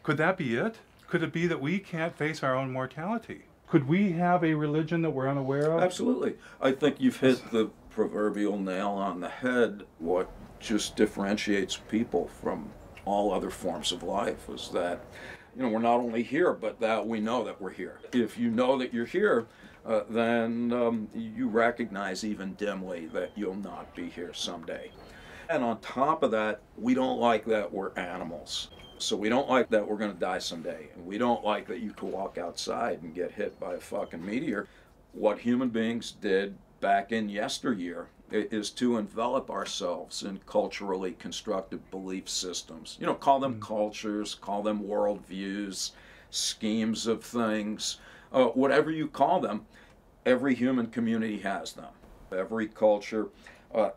could that be it? Could it be that we can't face our own mortality? Could we have a religion that we're unaware of? Absolutely. I think you've hit the proverbial nail on the head. What just differentiates people from all other forms of life is that, we're not only here, but that we know that we're here. If you know that you're here, then you recognize even dimly that you'll not be here someday. And on top of that, we don't like that we're animals. So we don't like that we're going to die someday. And we don't like that you could walk outside and get hit by a fucking meteor. What human beings did back in yesteryear is to envelop ourselves in culturally constructed belief systems. You know, call them cultures, call them worldviews, schemes of things, whatever you call them. Every human community has them. Every culture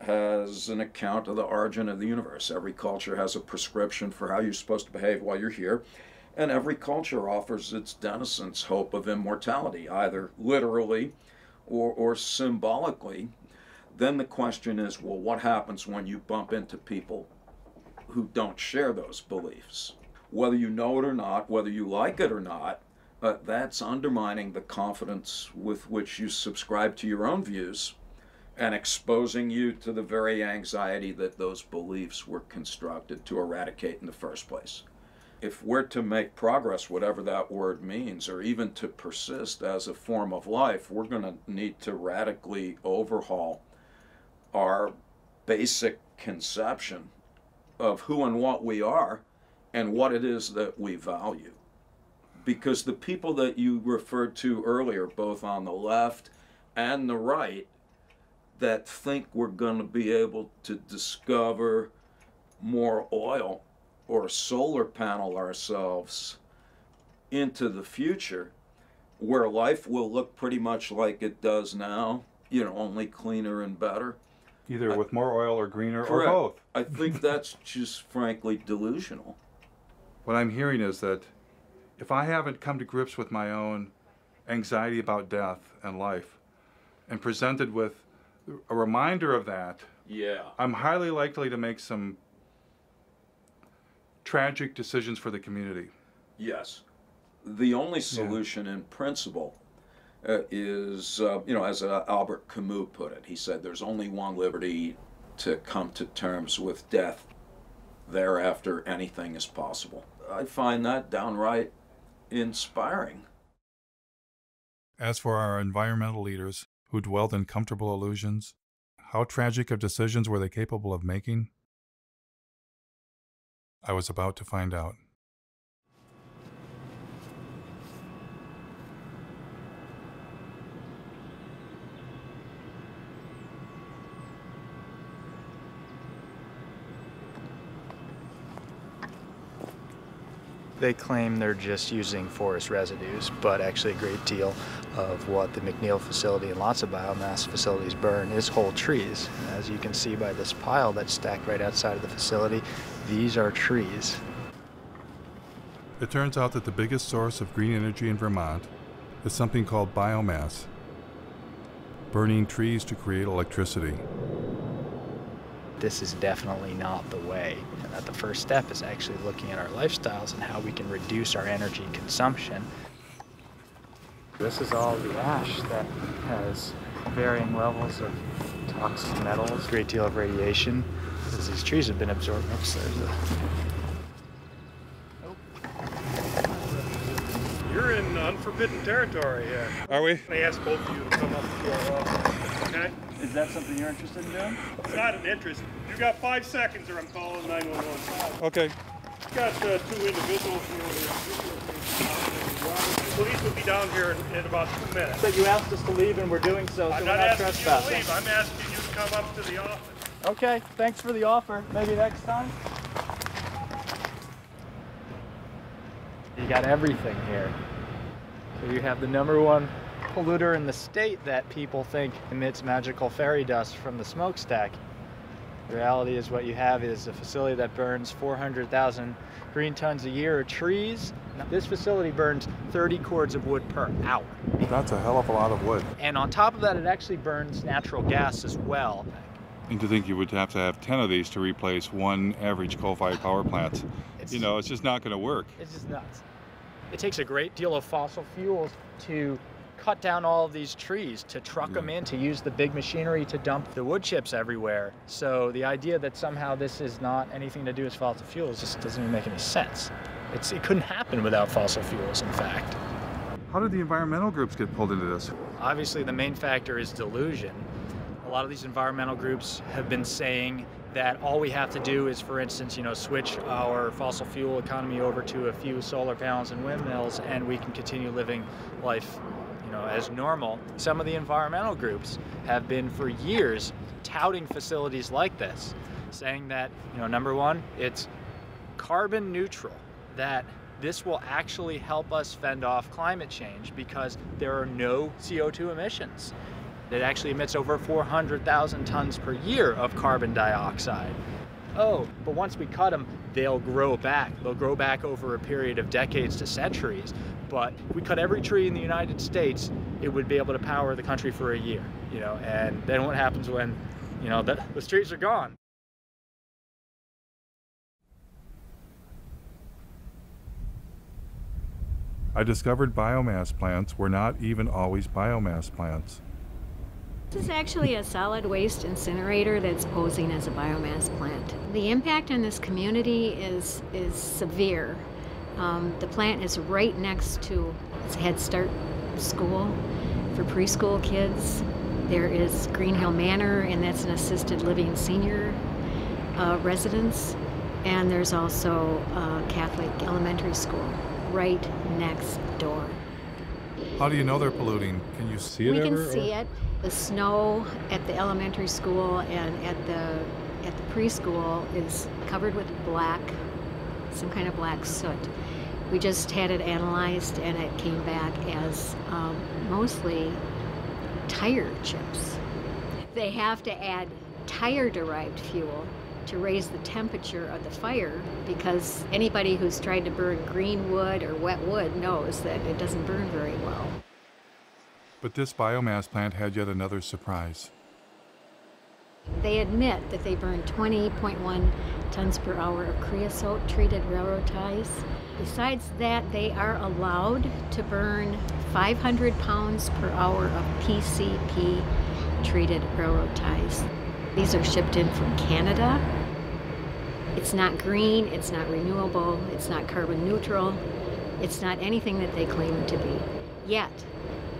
has an account of the origin of the universe. Every culture has a prescription for how you're supposed to behave while you're here. And every culture offers its denizens hope of immortality, either literally or symbolically. Then the question is, well, what happens when you bump into people who don't share those beliefs? Whether you know it or not, whether you like it or not, that's undermining the confidence with which you subscribe to your own views and exposing you to the very anxiety that those beliefs were constructed to eradicate in the first place. If we're to make progress, whatever that word means, or even to persist as a form of life, we're going to need to radically overhaul our basic conception of who and what we are and what it is that we value. Because the people that you referred to earlier, both on the left and the right, that think we're going to be able to discover more oil or solar panel ourselves into the future, where life will look pretty much like it does now, you know, only cleaner and better. Either with more oil or greener Correct. or both. I think that's just frankly delusional. What I'm hearing is that if I haven't come to grips with my own anxiety about death and life and presented with a reminder of that, yeah, I'm highly likely to make some tragic decisions for the community. Yes. The only solution in principle is, you know, as Albert Camus put it, he said, there's only one liberty: to come to terms with death. Thereafter, anything is possible. I find that downright inspiring. As for our environmental leaders who dwelled in comfortable illusions, how tragic of decisions were they capable of making? I was about to find out. They claim they're just using forest residues, but actually a great deal of what the McNeil facility and lots of biomass facilities burn is whole trees. And as you can see by this pile that's stacked right outside of the facility, these are trees. It turns out that the biggest source of green energy in Vermont is something called biomass, burning trees to create electricity. This is definitely not the way, and that the first step is actually looking at our lifestyles and how we can reduce our energy consumption. This is all the ash that has varying levels of toxic metals, a great deal of radiation, as these trees have been absorbed. Oops, there's a... You're in unforbidden territory here. Are we? I asked both of you to come up to our office, okay? Is that something you're interested in doing? It's not an interest. You got 5 seconds or I'm calling 911. Okay. You got 2 individuals here. Police will be down here in about 2 minutes. But you asked us to leave and we're doing so, I'm so not we're not asking you to trespassing. leave. I'm asking you to come up to the office. Okay, thanks for the offer. Maybe next time. You got everything here. So you have the #1 polluter in the state that people think emits magical fairy dust from the smokestack. The reality is what you have is a facility that burns 400,000 green tons a year of trees. Now, this facility burns 30 cords of wood per hour. That's a hell of a lot of wood. And on top of that, it actually burns natural gas as well. And to think you would have to have 10 of these to replace one average coal-fired power plant. You know, it's just not going to work. It's just nuts. It takes a great deal of fossil fuels to cut down all of these trees, to truck them in, to use the big machinery to dump the wood chips everywhere. So the idea that somehow this is not anything to do with fossil fuels just doesn't even make any sense. It couldn't happen without fossil fuels, in fact. How did the environmental groups get pulled into this? Obviously, the main factor is delusion. A lot of these environmental groups have been saying that all we have to do is, for instance, switch our fossil fuel economy over to a few solar panels and windmills, and we can continue living life, as normal. Some of the environmental groups have been for years touting facilities like this, saying that, number one, it's carbon neutral, that this will actually help us fend off climate change because there are no CO2 emissions. It actually emits over 400,000 tons per year of carbon dioxide. Oh, but once we cut them, they'll grow back. They'll grow back over a period of decades to centuries. But if we cut every tree in the United States, it would be able to power the country for a year, and then what happens when, the streets are gone? I discovered biomass plants were not even always biomass plants. This is actually a solid waste incinerator that's posing as a biomass plant. The impact on this community is severe. The plant is right next to its Head Start school for preschool kids. There is Green Hill Manor, and that's an assisted living senior residence. And there's also a Catholic elementary school right next door. How do you know they're polluting? Can you see it ever? We can see it. The snow at the elementary school and at the preschool is covered with black, some kind of black soot. We just had it analyzed, and it came back as mostly tire chips. They have to add tire-derived fuel to raise the temperature of the fire, because anybody who's tried to burn green wood or wet wood knows that it doesn't burn very well. But this biomass plant had yet another surprise. They admit that they burn 20.1 tons per hour of creosote-treated railroad ties. Besides that, they are allowed to burn 500 pounds per hour of PCP-treated railroad ties. These are shipped in from Canada. It's not green, it's not renewable, it's not carbon neutral, it's not anything that they claim it to be. Yet,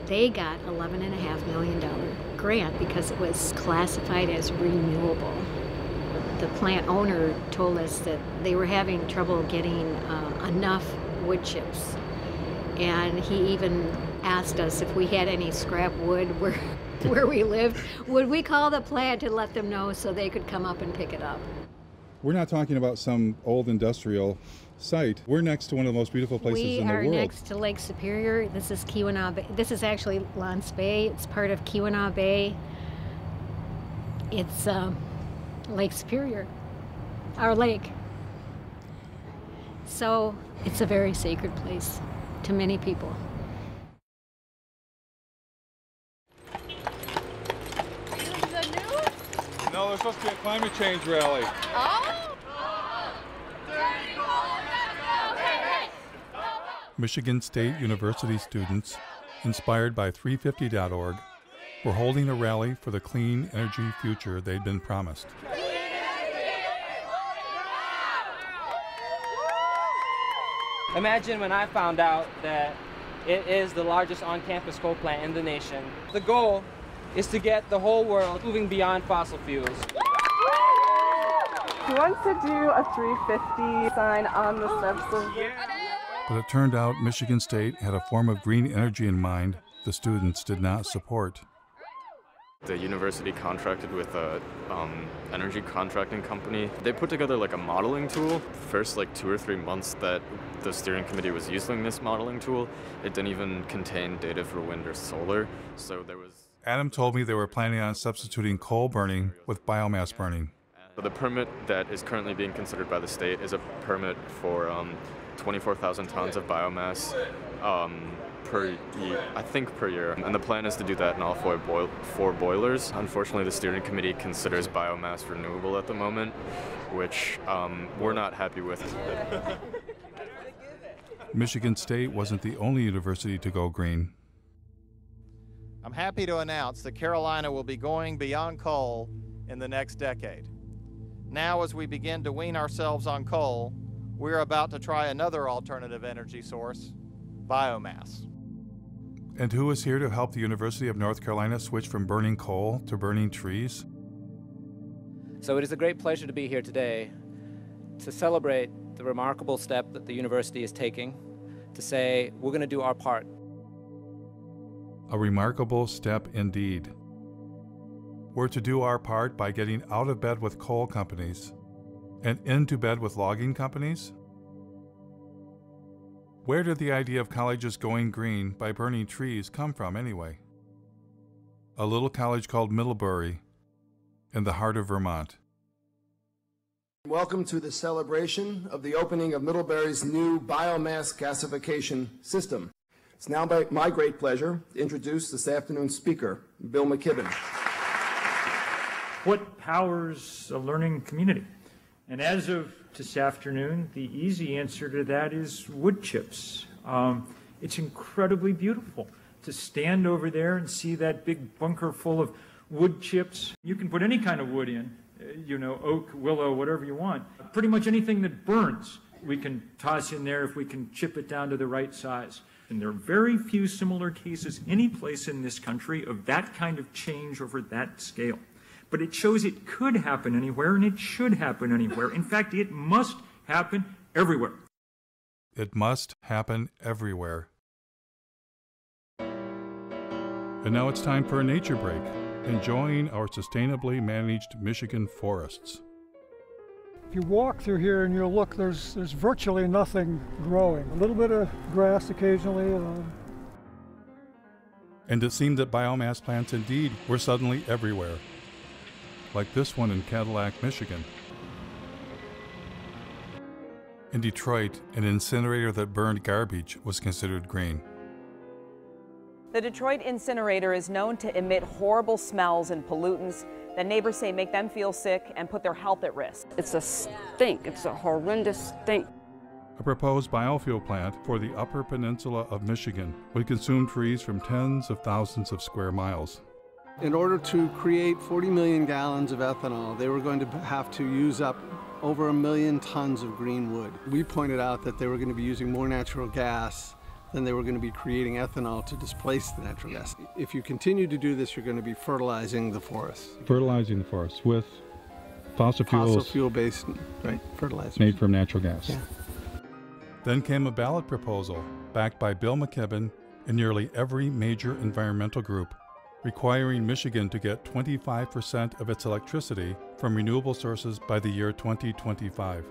they got $11.5 million grant because it was classified as renewable. The plant owner told us that they were having trouble getting enough wood chips. And he even asked us if we had any scrap wood where we lived, would we call the plant and let them know so they could come up and pick it up. We're not talking about some old industrial site. We're next to one of the most beautiful places in the world. We are next to Lake Superior. This is Keweenaw Bay. This is actually Lance Bay. It's part of Keweenaw Bay. It's Lake Superior, our lake. So it's a very sacred place to many people. No, there's supposed to be a climate change rally. Oh? Michigan State University students, inspired by 350.org, were holding a rally for the clean energy future they'd been promised. Imagine when I found out that it is the largest on-campus coal plant in the nation. The goal is to get the whole world moving beyond fossil fuels. He wants to do a 350 sign on the steps of the... But it turned out Michigan State had a form of green energy in mind the students did not support. The university contracted with a energy contracting company. They put together like a modeling tool. First 2 or 3 months that the steering committee was using this modeling tool, it didn't even contain data for wind or solar. So there was... Adam told me they were planning on substituting coal burning with biomass burning. The permit that is currently being considered by the state is a permit for 24,000 tons of biomass per year. And the plan is to do that in all four boilers. Unfortunately, the steering committee considers biomass renewable at the moment, which we're not happy with. Michigan State wasn't the only university to go green. I'm happy to announce that Carolina will be going beyond coal in the next decade. Now, as we begin to wean ourselves on coal, we're about to try another alternative energy source, biomass. And who is here to help the University of North Carolina switch from burning coal to burning trees? So it is a great pleasure to be here today to celebrate the remarkable step that the university is taking to say we're going to do our part. A remarkable step indeed. We're to do our part by getting out of bed with coal companies and into bed with logging companies? Where did the idea of colleges going green by burning trees come from anyway? A little college called Middlebury in the heart of Vermont. Welcome to the celebration of the opening of Middlebury's new biomass gasification system. It's now my great pleasure to introduce this afternoon's speaker, Bill McKibben. What powers a learning community? And as of this afternoon, the easy answer to that is wood chips. It's incredibly beautiful to stand over there and see that big bunker full of wood chips. You can put any kind of wood in, oak, willow, whatever you want. Pretty much anything that burns, we can toss in there if we can chip it down to the right size. And there are very few similar cases any place in this country of that kind of change over that scale. But it shows it could happen anywhere, and it should happen anywhere. In fact, it must happen everywhere. It must happen everywhere. And now it's time for a nature break, enjoying our sustainably managed Michigan forests. If you walk through here and you look, there's virtually nothing growing. A little bit of grass occasionally. And it seemed that biomass plants indeed were suddenly everywhere. Like this one in Cadillac, Michigan. In Detroit, an incinerator that burned garbage was considered green. The Detroit incinerator is known to emit horrible smells and pollutants that neighbors say make them feel sick and put their health at risk. It's a stink. It's a horrendous stink. A proposed biofuel plant for the Upper Peninsula of Michigan would consume trees from tens of thousands of square miles. In order to create 40 million gallons of ethanol, they were going to have to use up over 1 million tons of green wood. We pointed out that they were going to be using more natural gas than they were going to be creating ethanol to displace the natural gas. If you continue to do this, you're going to be fertilizing the forests. Fertilizing the forests with fossil fuels. Fossil fuel-based, right, fertilizers. Made from natural gas. Yeah. Then came a ballot proposal backed by Bill McKibben and nearly every major environmental group, requiring Michigan to get 25% of its electricity from renewable sources by the year 2025.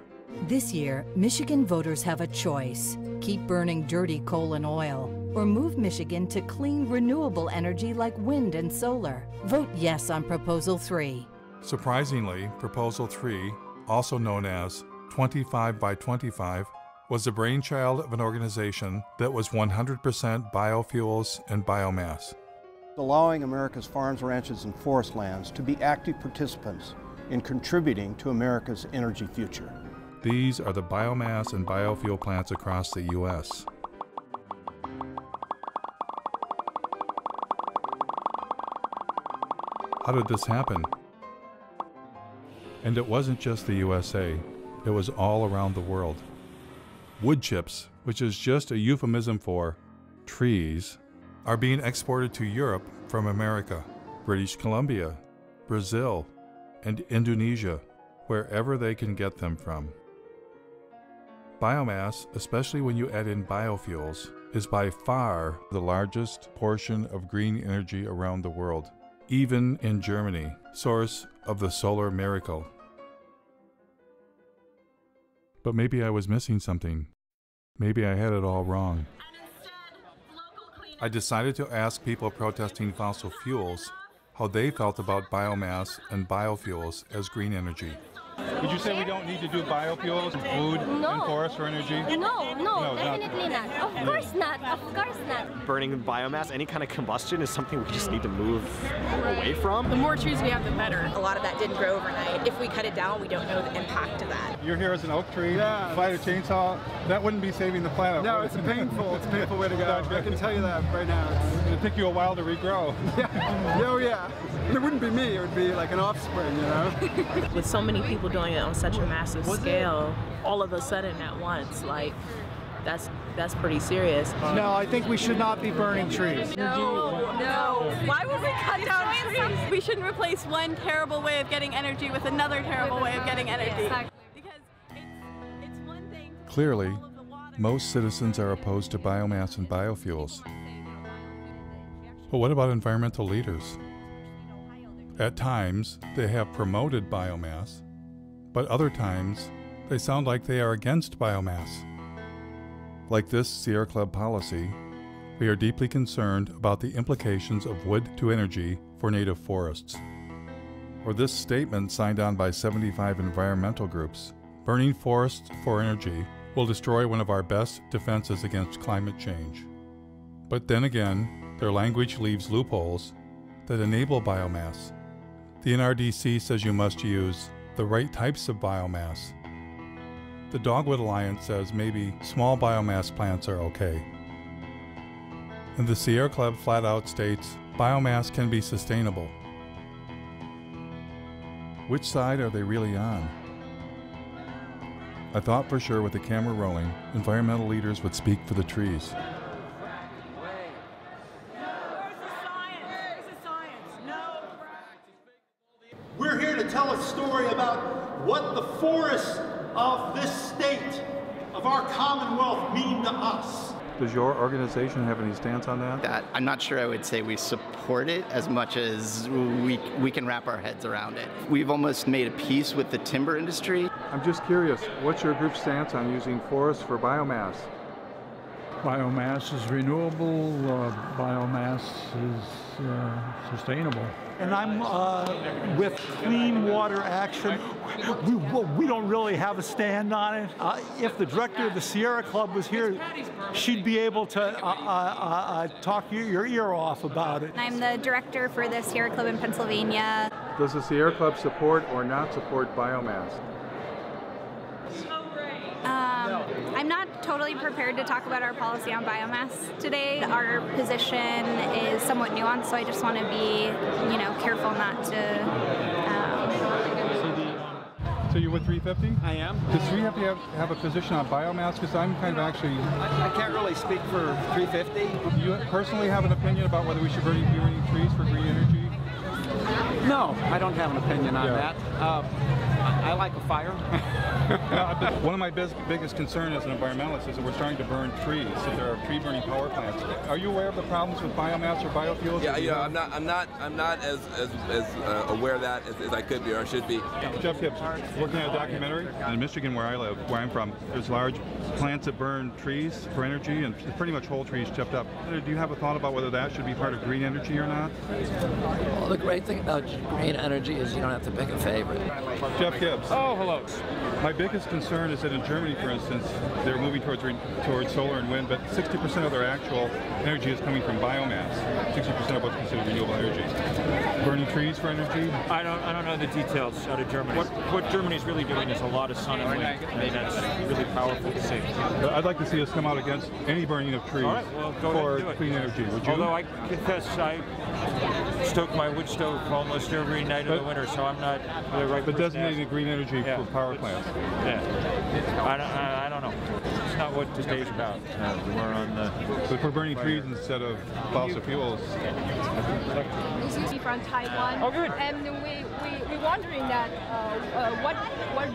This year, Michigan voters have a choice. Keep burning dirty coal and oil, or move Michigan to clean, renewable energy like wind and solar. Vote yes on Proposal 3. Surprisingly, Proposal 3, also known as 25 by 25, was the brainchild of an organization that was 100% biofuels and biomass. Allowing America's farms, ranches, and forest lands to be active participants in contributing to America's energy future. These are the biomass and biofuel plants across the U.S. How did this happen? And it wasn't just the USA, it was all around the world. Wood chips, which is just a euphemism for trees, are being exported to Europe from America, British Columbia, Brazil, and Indonesia, wherever they can get them from. Biomass, especially when you add in biofuels, is by far the largest portion of green energy around the world, even in Germany, source of the solar miracle. But maybe I was missing something. Maybe I had it all wrong. I decided to ask people protesting fossil fuels how they felt about biomass and biofuels as green energy. Would you say we don't need to do biofuels, food, and forest for energy? No, definitely not. Of course not. Of course not. Burning biomass, any kind of combustion is something we just need to move away from. The more trees we have, the better. A lot of that didn't grow overnight. If we cut it down, we don't know the impact of that. You're here as an oak tree, fight a chainsaw, that wouldn't be saving the planet. No, it's a painful way to go. I can tell you that right now. It'd take you a while to regrow. Oh yeah. It wouldn't be me, it would be like an offspring, you know? With so many people doing it on such a massive scale, all of a sudden at once, like, that's pretty serious. No, I think we should not be burning trees. No. Why would we cut down trees? We shouldn't replace one terrible way of getting energy with another terrible way of getting energy. Exactly. Because it's one thing. Clearly, most citizens are opposed to biomass and biofuels. But what about environmental leaders? At times, they have promoted biomass, but other times, they sound like they are against biomass. Like this Sierra Club policy, we are deeply concerned about the implications of wood to energy for native forests. Or this statement signed on by 75 environmental groups, burning forests for energy will destroy one of our best defenses against climate change. But then again, their language leaves loopholes that enable biomass. The NRDC says you must use the right types of biomass. The Dogwood Alliance says maybe small biomass plants are okay. And the Sierra Club flat out states biomass can be sustainable. Which side are they really on? I thought for sure with the camera rolling, environmental leaders would speak for the trees. We're here to tell a story about what the forests of this state, of our Commonwealth, mean to us. Does your organization have any stance on that? I'm not sure I would say we support it as much as we can wrap our heads around it. We've almost made a peace with the timber industry. I'm just curious, what's your group's stance on using forests for biomass? Biomass is renewable, biomass is sustainable. And I'm with Clean Water Action. We don't really have a stand on it. If the director of the Sierra Club was here, she'd be able to talk your ear off about it. I'm the director for the Sierra Club in Pennsylvania. Does the Sierra Club support or not support biomass? I'm not totally prepared to talk about our policy on biomass today. Our position is somewhat nuanced, so I just want to be, careful not to. So you're with 350? I am. Does 350 have a position on biomass? Because I'm kind of actually... I can't really speak for 350. Do you personally have an opinion about whether we should be burning trees for green energy? No, I don't have an opinion on that. I like a fire. One of my biggest concerns as an environmentalist is that we're starting to burn trees, that there are tree-burning power plants. Are you aware of the problems with biomass or biofuels? Yeah, I'm not as aware of that as I could be or should be. Jeff Gibbs, working on a documentary in Michigan, where I live, where I'm from. There's large plants that burn trees for energy, and pretty much whole trees chipped up. Do you have a thought about whether that should be part of green energy or not? Well, the great thing about green energy is you don't have to pick a favorite. Jeff Gibbs. Oh, hello. My biggest concern is that in Germany, for instance, they're moving towards solar and wind, but 60% of their actual energy is coming from biomass. 60% of what's considered renewable energy. Burning trees for energy? I don't know the details out of Germany. What Germany's really doing is a lot of sun and wind. I mean, that's really powerful to see. I'd like to see us come out against any burning of trees for clean energy. Would you? Although I confess I stoke my wood stove almost every night of the winter, so I'm not the right person. But designating green energy for power plants. Yeah, I don't know. It's not what today's about. We're on the. But we're burning trees instead of fossil fuels. From Taiwan. Oh, good. And we're wondering that what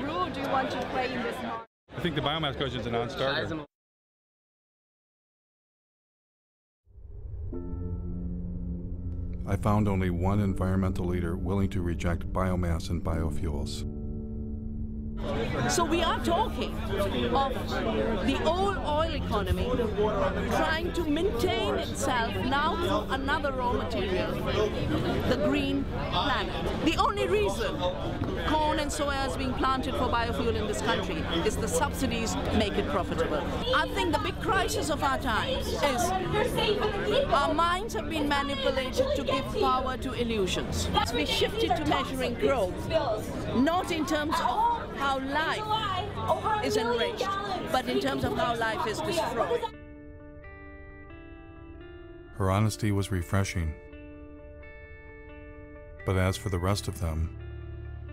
role do you want to play in this market? I think the biomass question is a non-starter. I found only one environmental leader willing to reject biomass and biofuels. So we are talking of the old oil economy trying to maintain itself now through another raw material, the green planet. The only reason corn and soya is being planted for biofuel in this country is the subsidies make it profitable. I think the big crisis of our times is our minds have been manipulated to give power to illusions. We shifted to measuring growth, not in terms of how life is enriched, but in terms of how life is destroyed. Her honesty was refreshing. But as for the rest of them,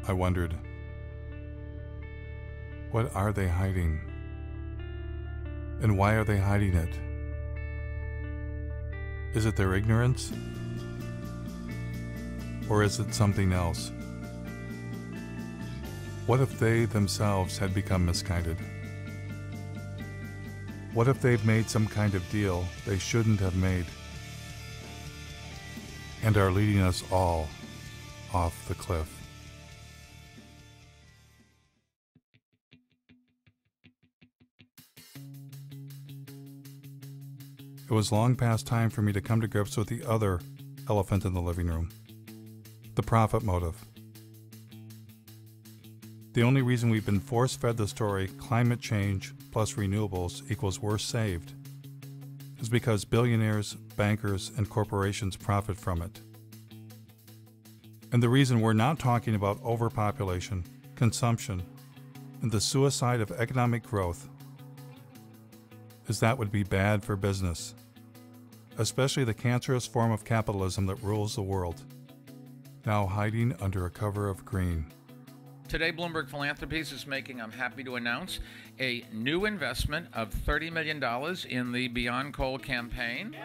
I wondered, what are they hiding? And why are they hiding it? Is it their ignorance? Or is it something else? What if they themselves had become misguided? What if they've made some kind of deal they shouldn't have made and are leading us all off the cliff? It was long past time for me to come to grips with the other elephant in the living room, the profit motive. The only reason we've been force-fed the story climate change plus renewables equals we're saved is because billionaires, bankers, and corporations profit from it. And the reason we're not talking about overpopulation, consumption, and the suicide of economic growth is that would be bad for business, especially the cancerous form of capitalism that rules the world, now hiding under a cover of green. Today, Bloomberg Philanthropies is making, I'm happy to announce, a new investment of $30 million in the Beyond Coal campaign.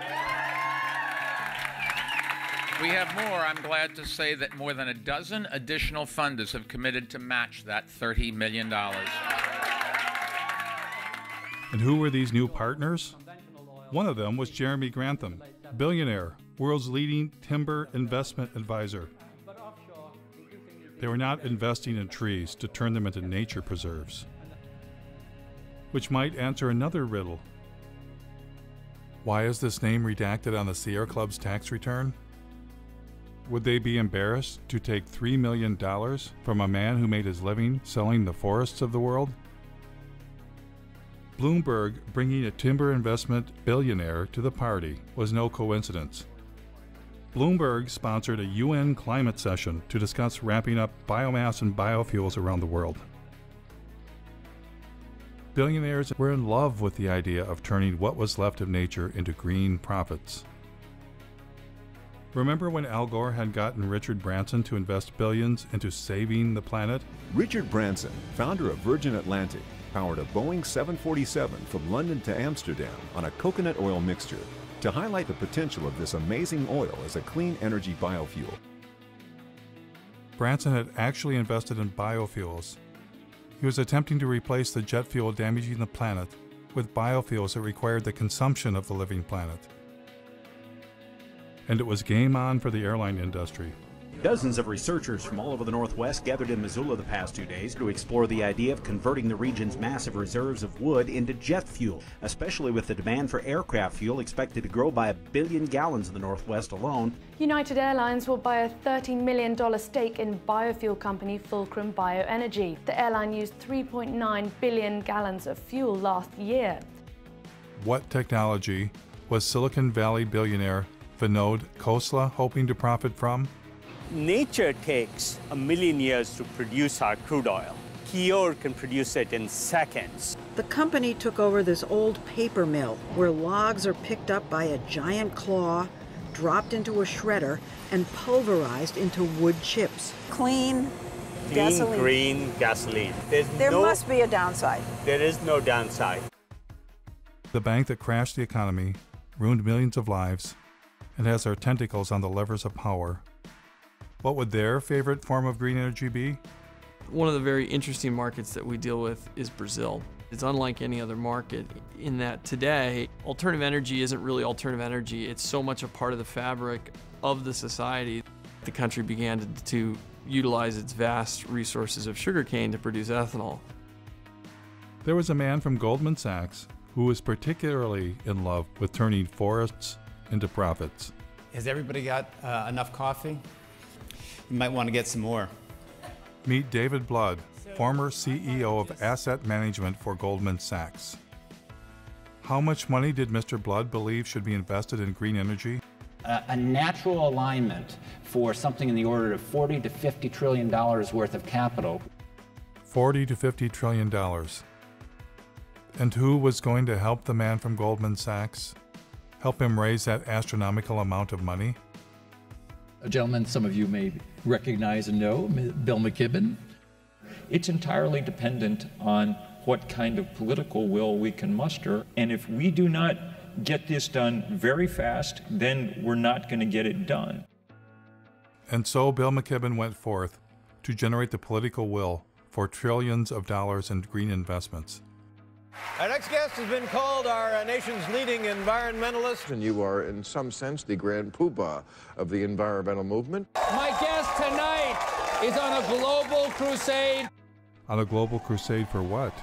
We have more. I'm glad to say that more than a dozen additional funders have committed to match that $30 million. And who were these new partners? One of them was Jeremy Grantham, billionaire, world's leading timber investment advisor. They were not investing in trees to turn them into nature preserves, which might answer another riddle. Why is this name redacted on the Sierra Club's tax return? Would they be embarrassed to take $3 million from a man who made his living selling the forests of the world? Bloomberg bringing a timber investment billionaire to the party was no coincidence. Bloomberg sponsored a UN climate session to discuss ramping up biomass and biofuels around the world. Billionaires were in love with the idea of turning what was left of nature into green profits. Remember when Al Gore had gotten Richard Branson to invest billions into saving the planet? Richard Branson, founder of Virgin Atlantic, powered a Boeing 747 from London to Amsterdam on a coconut oil mixture to highlight the potential of this amazing oil as a clean energy biofuel. Branson had actually invested in biofuels. He was attempting to replace the jet fuel damaging the planet with biofuels that required the consumption of the living planet. And it was game on for the airline industry. Dozens of researchers from all over the Northwest gathered in Missoula the past 2 days to explore the idea of converting the region's massive reserves of wood into jet fuel, especially with the demand for aircraft fuel expected to grow by 1 billion gallons in the Northwest alone. United Airlines will buy a $30 million stake in biofuel company Fulcrum Bioenergy. The airline used 3.9 billion gallons of fuel last year. What technology was Silicon Valley billionaire Vinod Khosla hoping to profit from? Nature takes 1 million years to produce our crude oil. Kior can produce it in seconds. The company took over this old paper mill where logs are picked up by a giant claw, dropped into a shredder, and pulverized into wood chips. Clean gasoline. Green gasoline. There must be a downside. There is no downside. The bank that crashed the economy, ruined millions of lives, and has their tentacles on the levers of power. What would their favorite form of green energy be? One of the very interesting markets that we deal with is Brazil. It's unlike any other market in that today, alternative energy isn't really alternative energy. It's so much a part of the fabric of the society. The country began to utilize its vast resources of sugarcane to produce ethanol. There was a man from Goldman Sachs who was particularly in love with turning forests into profits. Has everybody got enough coffee? You might want to get some more. Meet David Blood, former CEO of asset management for Goldman Sachs. How much money did Mr. Blood believe should be invested in green energy? A natural alignment for something in the order of $40 to $50 trillion worth of capital. $40 to $50 trillion. And who was going to help the man from Goldman Sachs? Help him raise that astronomical amount of money? A gentleman some of you may recognize and know, Bill McKibben. It's entirely dependent on what kind of political will we can muster. And if we do not get this done very fast, then we're not going to get it done. And so Bill McKibben went forth to generate the political will for trillions of dollars in green investments. Our next guest has been called our nation's leading environmentalist. And you are, in some sense, the grand poobah of the environmental movement. My guest tonight is on a global crusade. On a global crusade for what?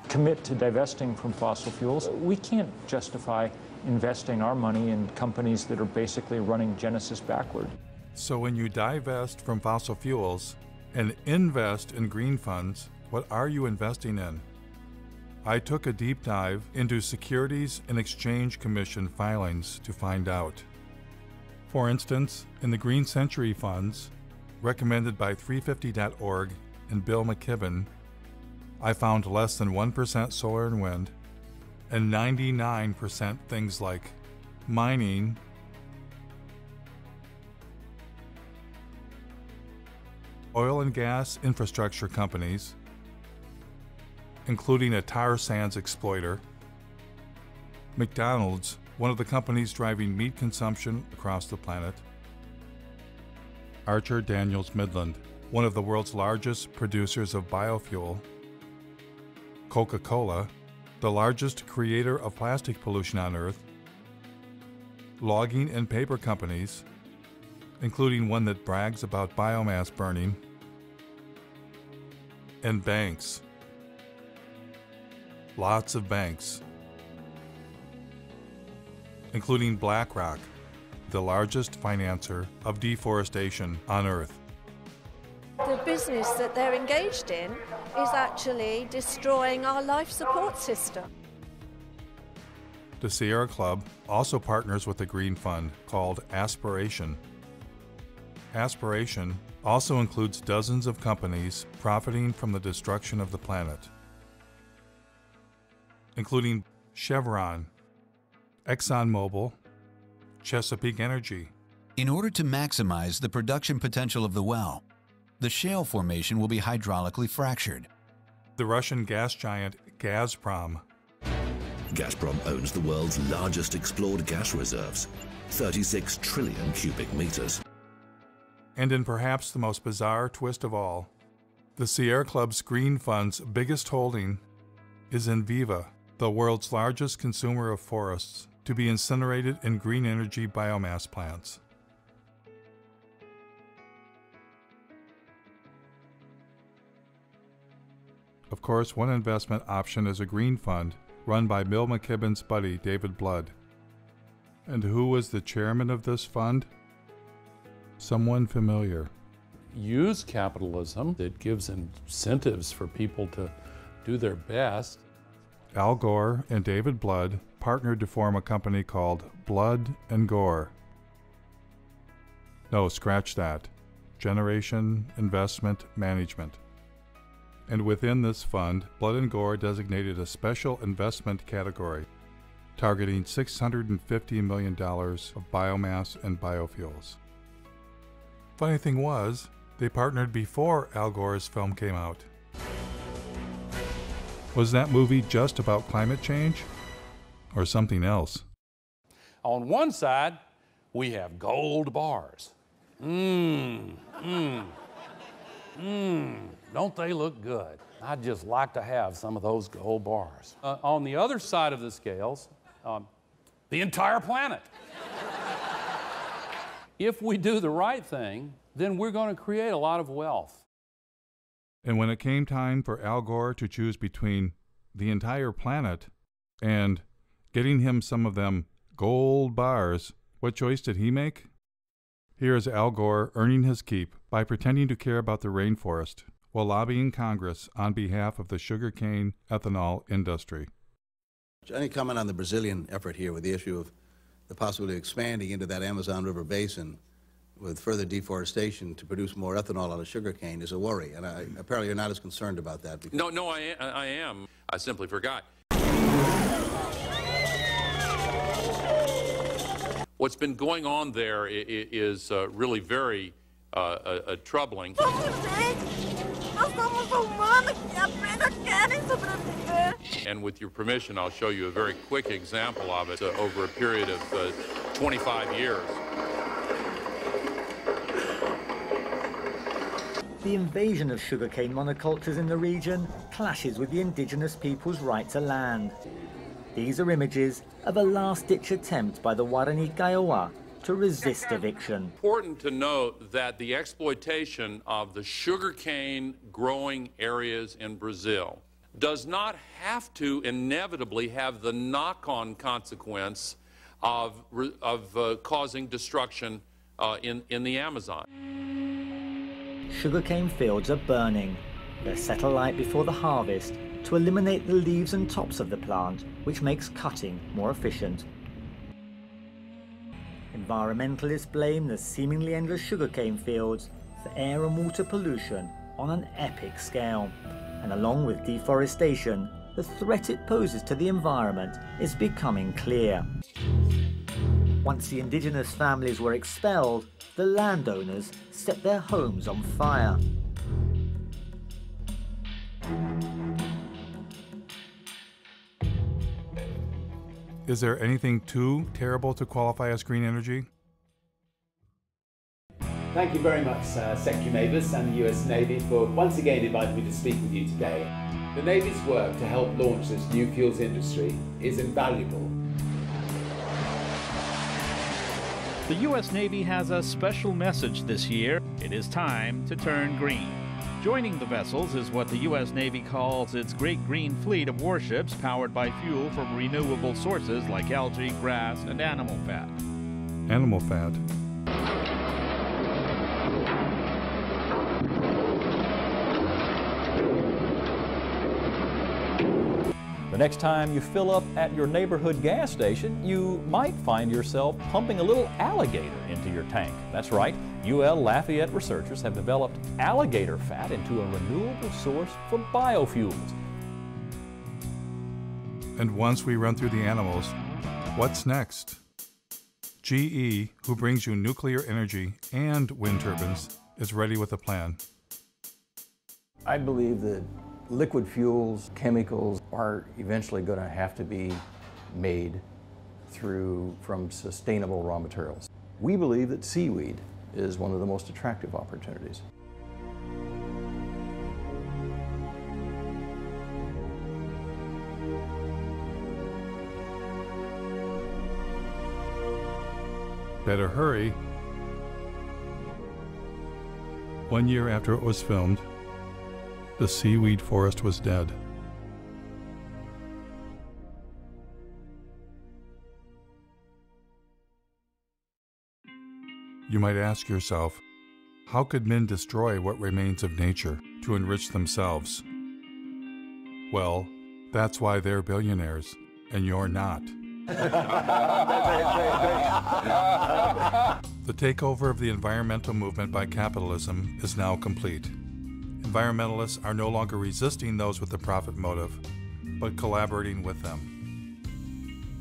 Commit to divesting from fossil fuels. We can't justify investing our money in companies that are basically running Genesis backward. So when you divest from fossil fuels and invest in green funds, what are you investing in? I took a deep dive into Securities and Exchange Commission filings to find out. For instance, in the Green Century funds, recommended by 350.org and Bill McKibben, I found less than 1% solar and wind, and 99% things like mining, oil and gas infrastructure companies, including a tar sands exploiter, McDonald's, one of the companies driving meat consumption across the planet, Archer Daniels Midland, one of the world's largest producers of biofuel, Coca-Cola, the largest creator of plastic pollution on Earth, logging and paper companies, including one that brags about biomass burning, and banks. Lots of banks, including BlackRock, the largest financer of deforestation on Earth. The business that they're engaged in is actually destroying our life support system. The Sierra Club also partners with a green fund called Aspiration. Aspiration also includes dozens of companies profiting from the destruction of the planet, including Chevron, ExxonMobil, Chesapeake Energy. In order to maximize the production potential of the well, the shale formation will be hydraulically fractured. The Russian gas giant Gazprom. Gazprom owns the world's largest explored gas reserves, 36 trillion cubic meters. And in perhaps the most bizarre twist of all, the Sierra Club's Green Fund's biggest holding is Enviva, the world's largest consumer of forests, to be incinerated in green energy biomass plants. Of course, one investment option is a green fund run by Bill McKibben's buddy, David Blood. And who was the chairman of this fund? Someone familiar. Use capitalism that gives incentives for people to do their best. Al Gore and David Blood partnered to form a company called Blood and Gore. No, scratch that. Generation Investment Management. And within this fund, Blood and Gore designated a special investment category, targeting $650 million of biomass and biofuels. Funny thing was, they partnered before Al Gore's film came out. Was that movie just about climate change? Or something else? On one side, we have gold bars. Don't they look good? I'd just like to have some of those gold bars. On the other side of the scales, the entire planet. If we do the right thing, then we're going to create a lot of wealth. And when it came time for Al Gore to choose between the entire planet and getting him some of them gold bars, what choice did he make? Here is Al Gore earning his keep by pretending to care about the rainforest while lobbying Congress on behalf of the sugarcane ethanol industry. Any comment on the Brazilian effort here with the issue of the possibility of expanding into that Amazon River basin with further deforestation to produce more ethanol out of sugarcane is a worry, and apparently you're not as concerned about that. No, I am. I simply forgot. What's been going on there is really very troubling. Nós somos humanos que apenas querem sobreviver. And with your permission, I'll show you a very quick example of it over a period of 25 years. The invasion of sugarcane monocultures in the region clashes with the indigenous people's right to land. These are images of a last-ditch attempt by the Guarani Kiowa to resist eviction. Important to note that the exploitation of the sugarcane growing areas in Brazil does not have to inevitably have the knock-on consequence of causing destruction in the Amazon. Sugarcane fields are burning. They're set alight before the harvest to eliminate the leaves and tops of the plant, which makes cutting more efficient. Environmentalists blame the seemingly endless sugarcane fields for air and water pollution on an epic scale. And along with deforestation, the threat it poses to the environment is becoming clear. Once the indigenous families were expelled, the landowners set their homes on fire. Is there anything too terrible to qualify as green energy? Thank you very much, Secretary Mavis and the US Navy for once again inviting me to speak with you today. The Navy's work to help launch this new fuels industry is invaluable. The U.S. Navy has a special message this year. It is time to turn green. Joining the vessels is what the U.S. Navy calls its Great Green Fleet of warships powered by fuel from renewable sources like algae, grass, and animal fat. Animal fat. The next time you fill up at your neighborhood gas station, you might find yourself pumping a little alligator into your tank. That's right, UL Lafayette researchers have developed alligator fat into a renewable source for biofuels. And once we run through the animals, what's next? GE, who brings you nuclear energy and wind turbines, is ready with a plan. I believe that liquid fuels, chemicals are eventually going to have to be made from sustainable raw materials. We believe that seaweed is one of the most attractive opportunities. Better hurry. 1 year after it was filmed, the seaweed forest was dead. You might ask yourself, how could men destroy what remains of nature to enrich themselves? Well, that's why they're billionaires, and you're not. The takeover of the environmental movement by capitalism is now complete. Environmentalists are no longer resisting those with the profit motive, but collaborating with them.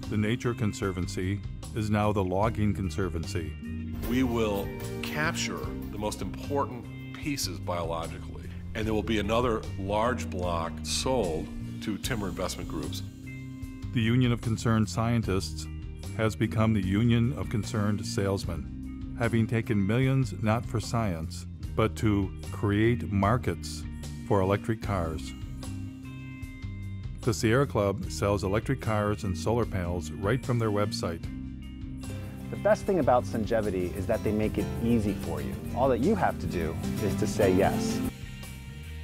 The Nature Conservancy is now the Logging Conservancy. We will capture the most important pieces biologically, and there will be another large block sold to timber investment groups. The Union of Concerned Scientists has become the Union of Concerned Salesmen, having taken millions not for science, but to create markets for electric cars. The Sierra Club sells electric cars and solar panels right from their website. The best thing about Sungevity is that they make it easy for you. All that you have to do is to say yes.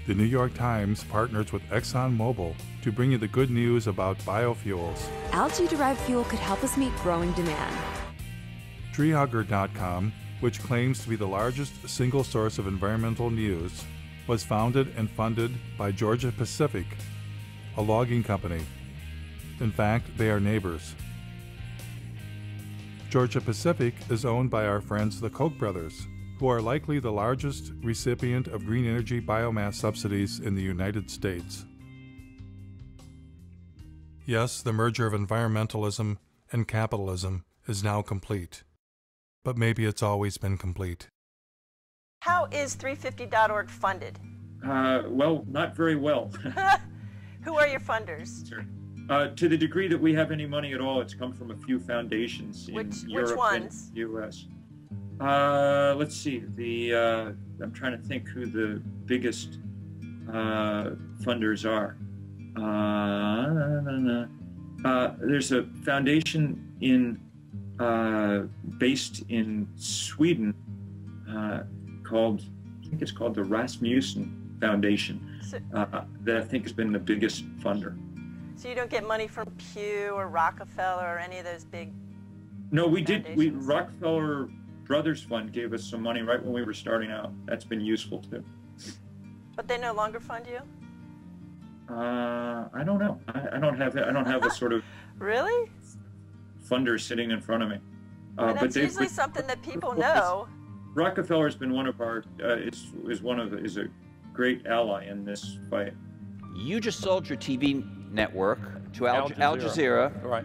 The New York Times partners with ExxonMobil to bring you the good news about biofuels. Algae-derived fuel could help us meet growing demand. Treehugger.com, which claims to be the largest single source of environmental news, was founded and funded by Georgia Pacific, a logging company. In fact, they are neighbors. Georgia Pacific is owned by our friends the Koch brothers, who are likely the largest recipient of green energy biomass subsidies in the United States. Yes, the merger of environmentalism and capitalism is now complete. But maybe it's always been complete. How is 350.org funded? Well, not very well. Who are your funders? Sure. To the degree that we have any money at all, it's come from a few foundations in Europe and the U.S. Let's see. I'm trying to think who the biggest funders are. There's a foundation based in Sweden called, I think it's called the Rasmussen Foundation, that I think has been the biggest funder. So you don't get money from Pew or Rockefeller or any of those big No, we did. Rockefeller Brothers Fund gave us some money right when we were starting out. That's been useful too. But they no longer fund you? I don't know. I don't have a sort of really funder sitting in front of me. But that's usually something that people know. Rockefeller's been one of our is a great ally in this fight. You just sold your TV network to Al Jazeera. Right.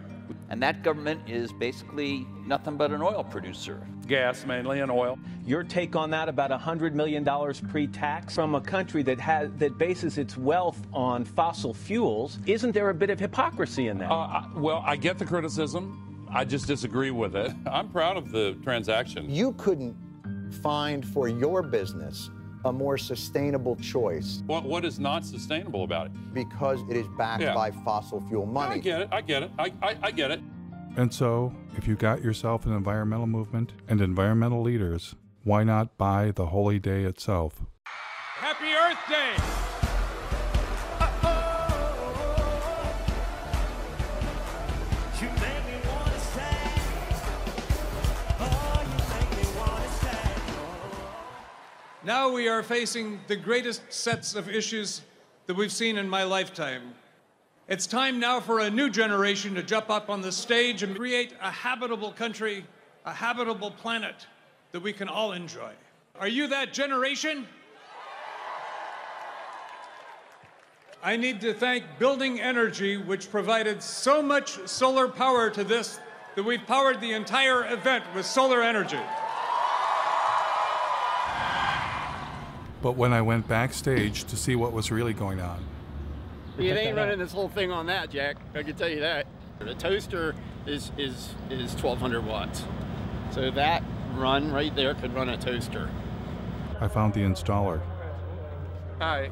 And that government is basically nothing but an oil producer. Gas mainly and oil. Your take on that, about $100 million pre-tax from a country that bases its wealth on fossil fuels. Isn't there a bit of hypocrisy in that? Well, I get the criticism. I just disagree with it. I'm proud of the transaction. You couldn't find for your business a more sustainable choice. What is not sustainable about it? Because it is backed by fossil fuel money. I get it. I get it. And so, if you got yourself an environmental movement and environmental leaders, why not buy the holy day itself? Happy Earth Day! Now we are facing the greatest sets of issues that we've seen in my lifetime. It's time now for a new generation to jump up on the stage and create a habitable country, a habitable planet that we can all enjoy. Are you that generation? I need to thank Building Energy, which provided so much solar power to this that we've powered the entire event with solar energy. But when I went backstage to see what was really going on, You ain't running this whole thing on that, Jack. I can tell you that. The toaster is 1,200 watts. So that run right there could run a toaster. I found the installer. Hi.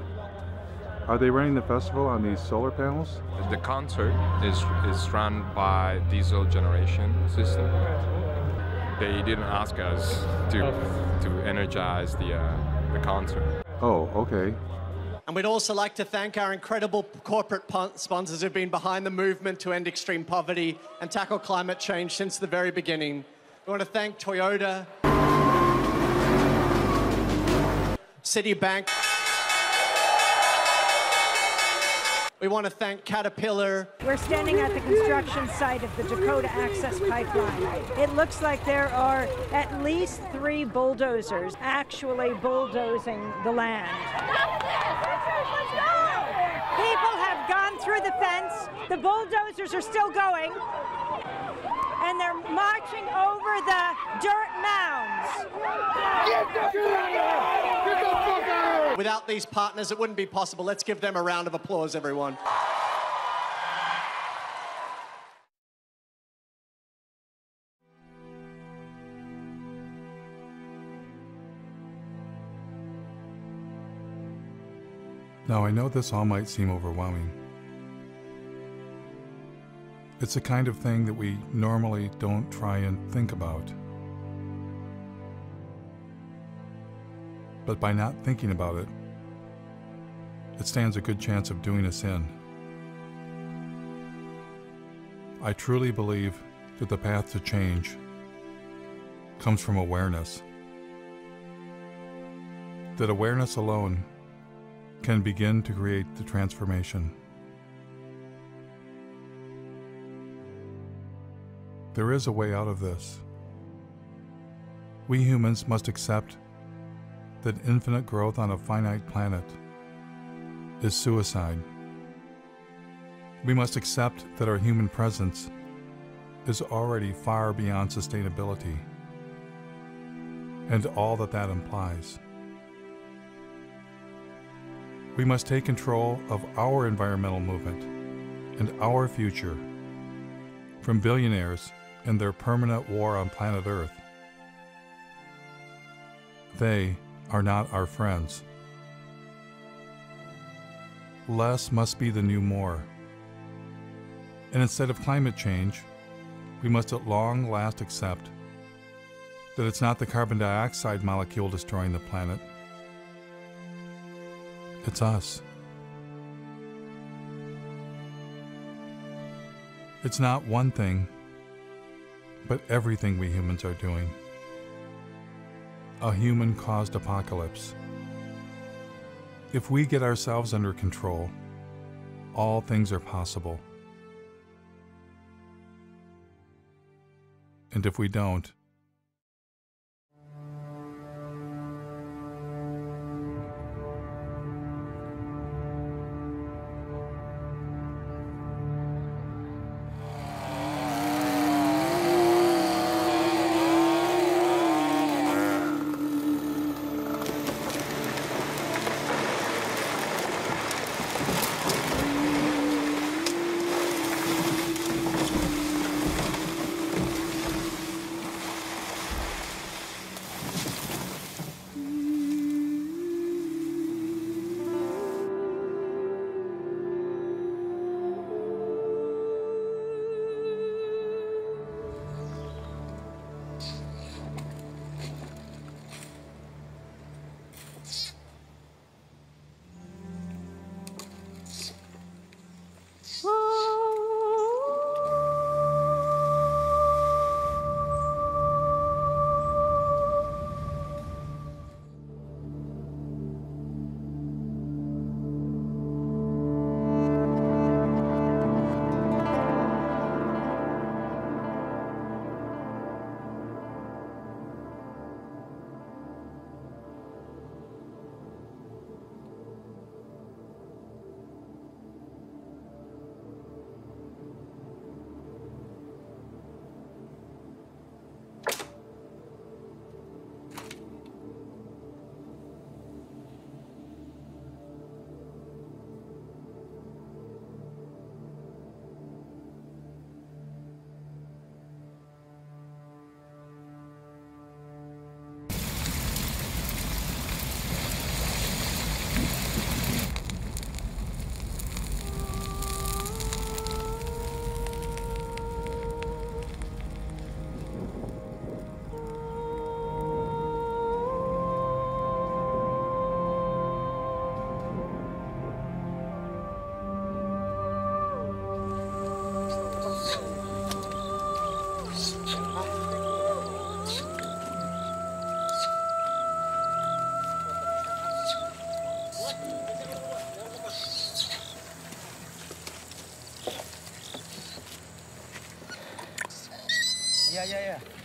Are they running the festival on these solar panels? The concert is run by diesel generation system. They didn't ask us to energize the concert. Oh, okay. And we'd also like to thank our incredible corporate sponsors who've been behind the movement to end extreme poverty and tackle climate change since the very beginning. We want to thank Toyota, Citibank. We want to thank Caterpillar. We're standing at the construction site of the Dakota Access Pipeline. It looks like there are at least 3 bulldozers actually bulldozing the land. People have gone through the fence. The bulldozers are still going. And they're marching over the dirt mounds. Without these partners, it wouldn't be possible. Let's give them a round of applause, everyone. Now, I know this all might seem overwhelming. It's the kind of thing that we normally don't try and think about. But by not thinking about it, it stands a good chance of doing us in. I truly believe that the path to change comes from awareness. That awareness alone can begin to create the transformation. There is a way out of this. We humans must accept that infinite growth on a finite planet is suicide. We must accept that our human presence is already far beyond sustainability and all that that implies. We must take control of our environmental movement and our future from billionaires and their permanent war on planet Earth. They are not our friends. Less must be the new more. And instead of climate change, we must at long last accept that it's not the carbon dioxide molecule destroying the planet. It's us. It's not one thing, but everything we humans are doing. A human-caused apocalypse. If we get ourselves under control, all things are possible. And if we don't, Yeah.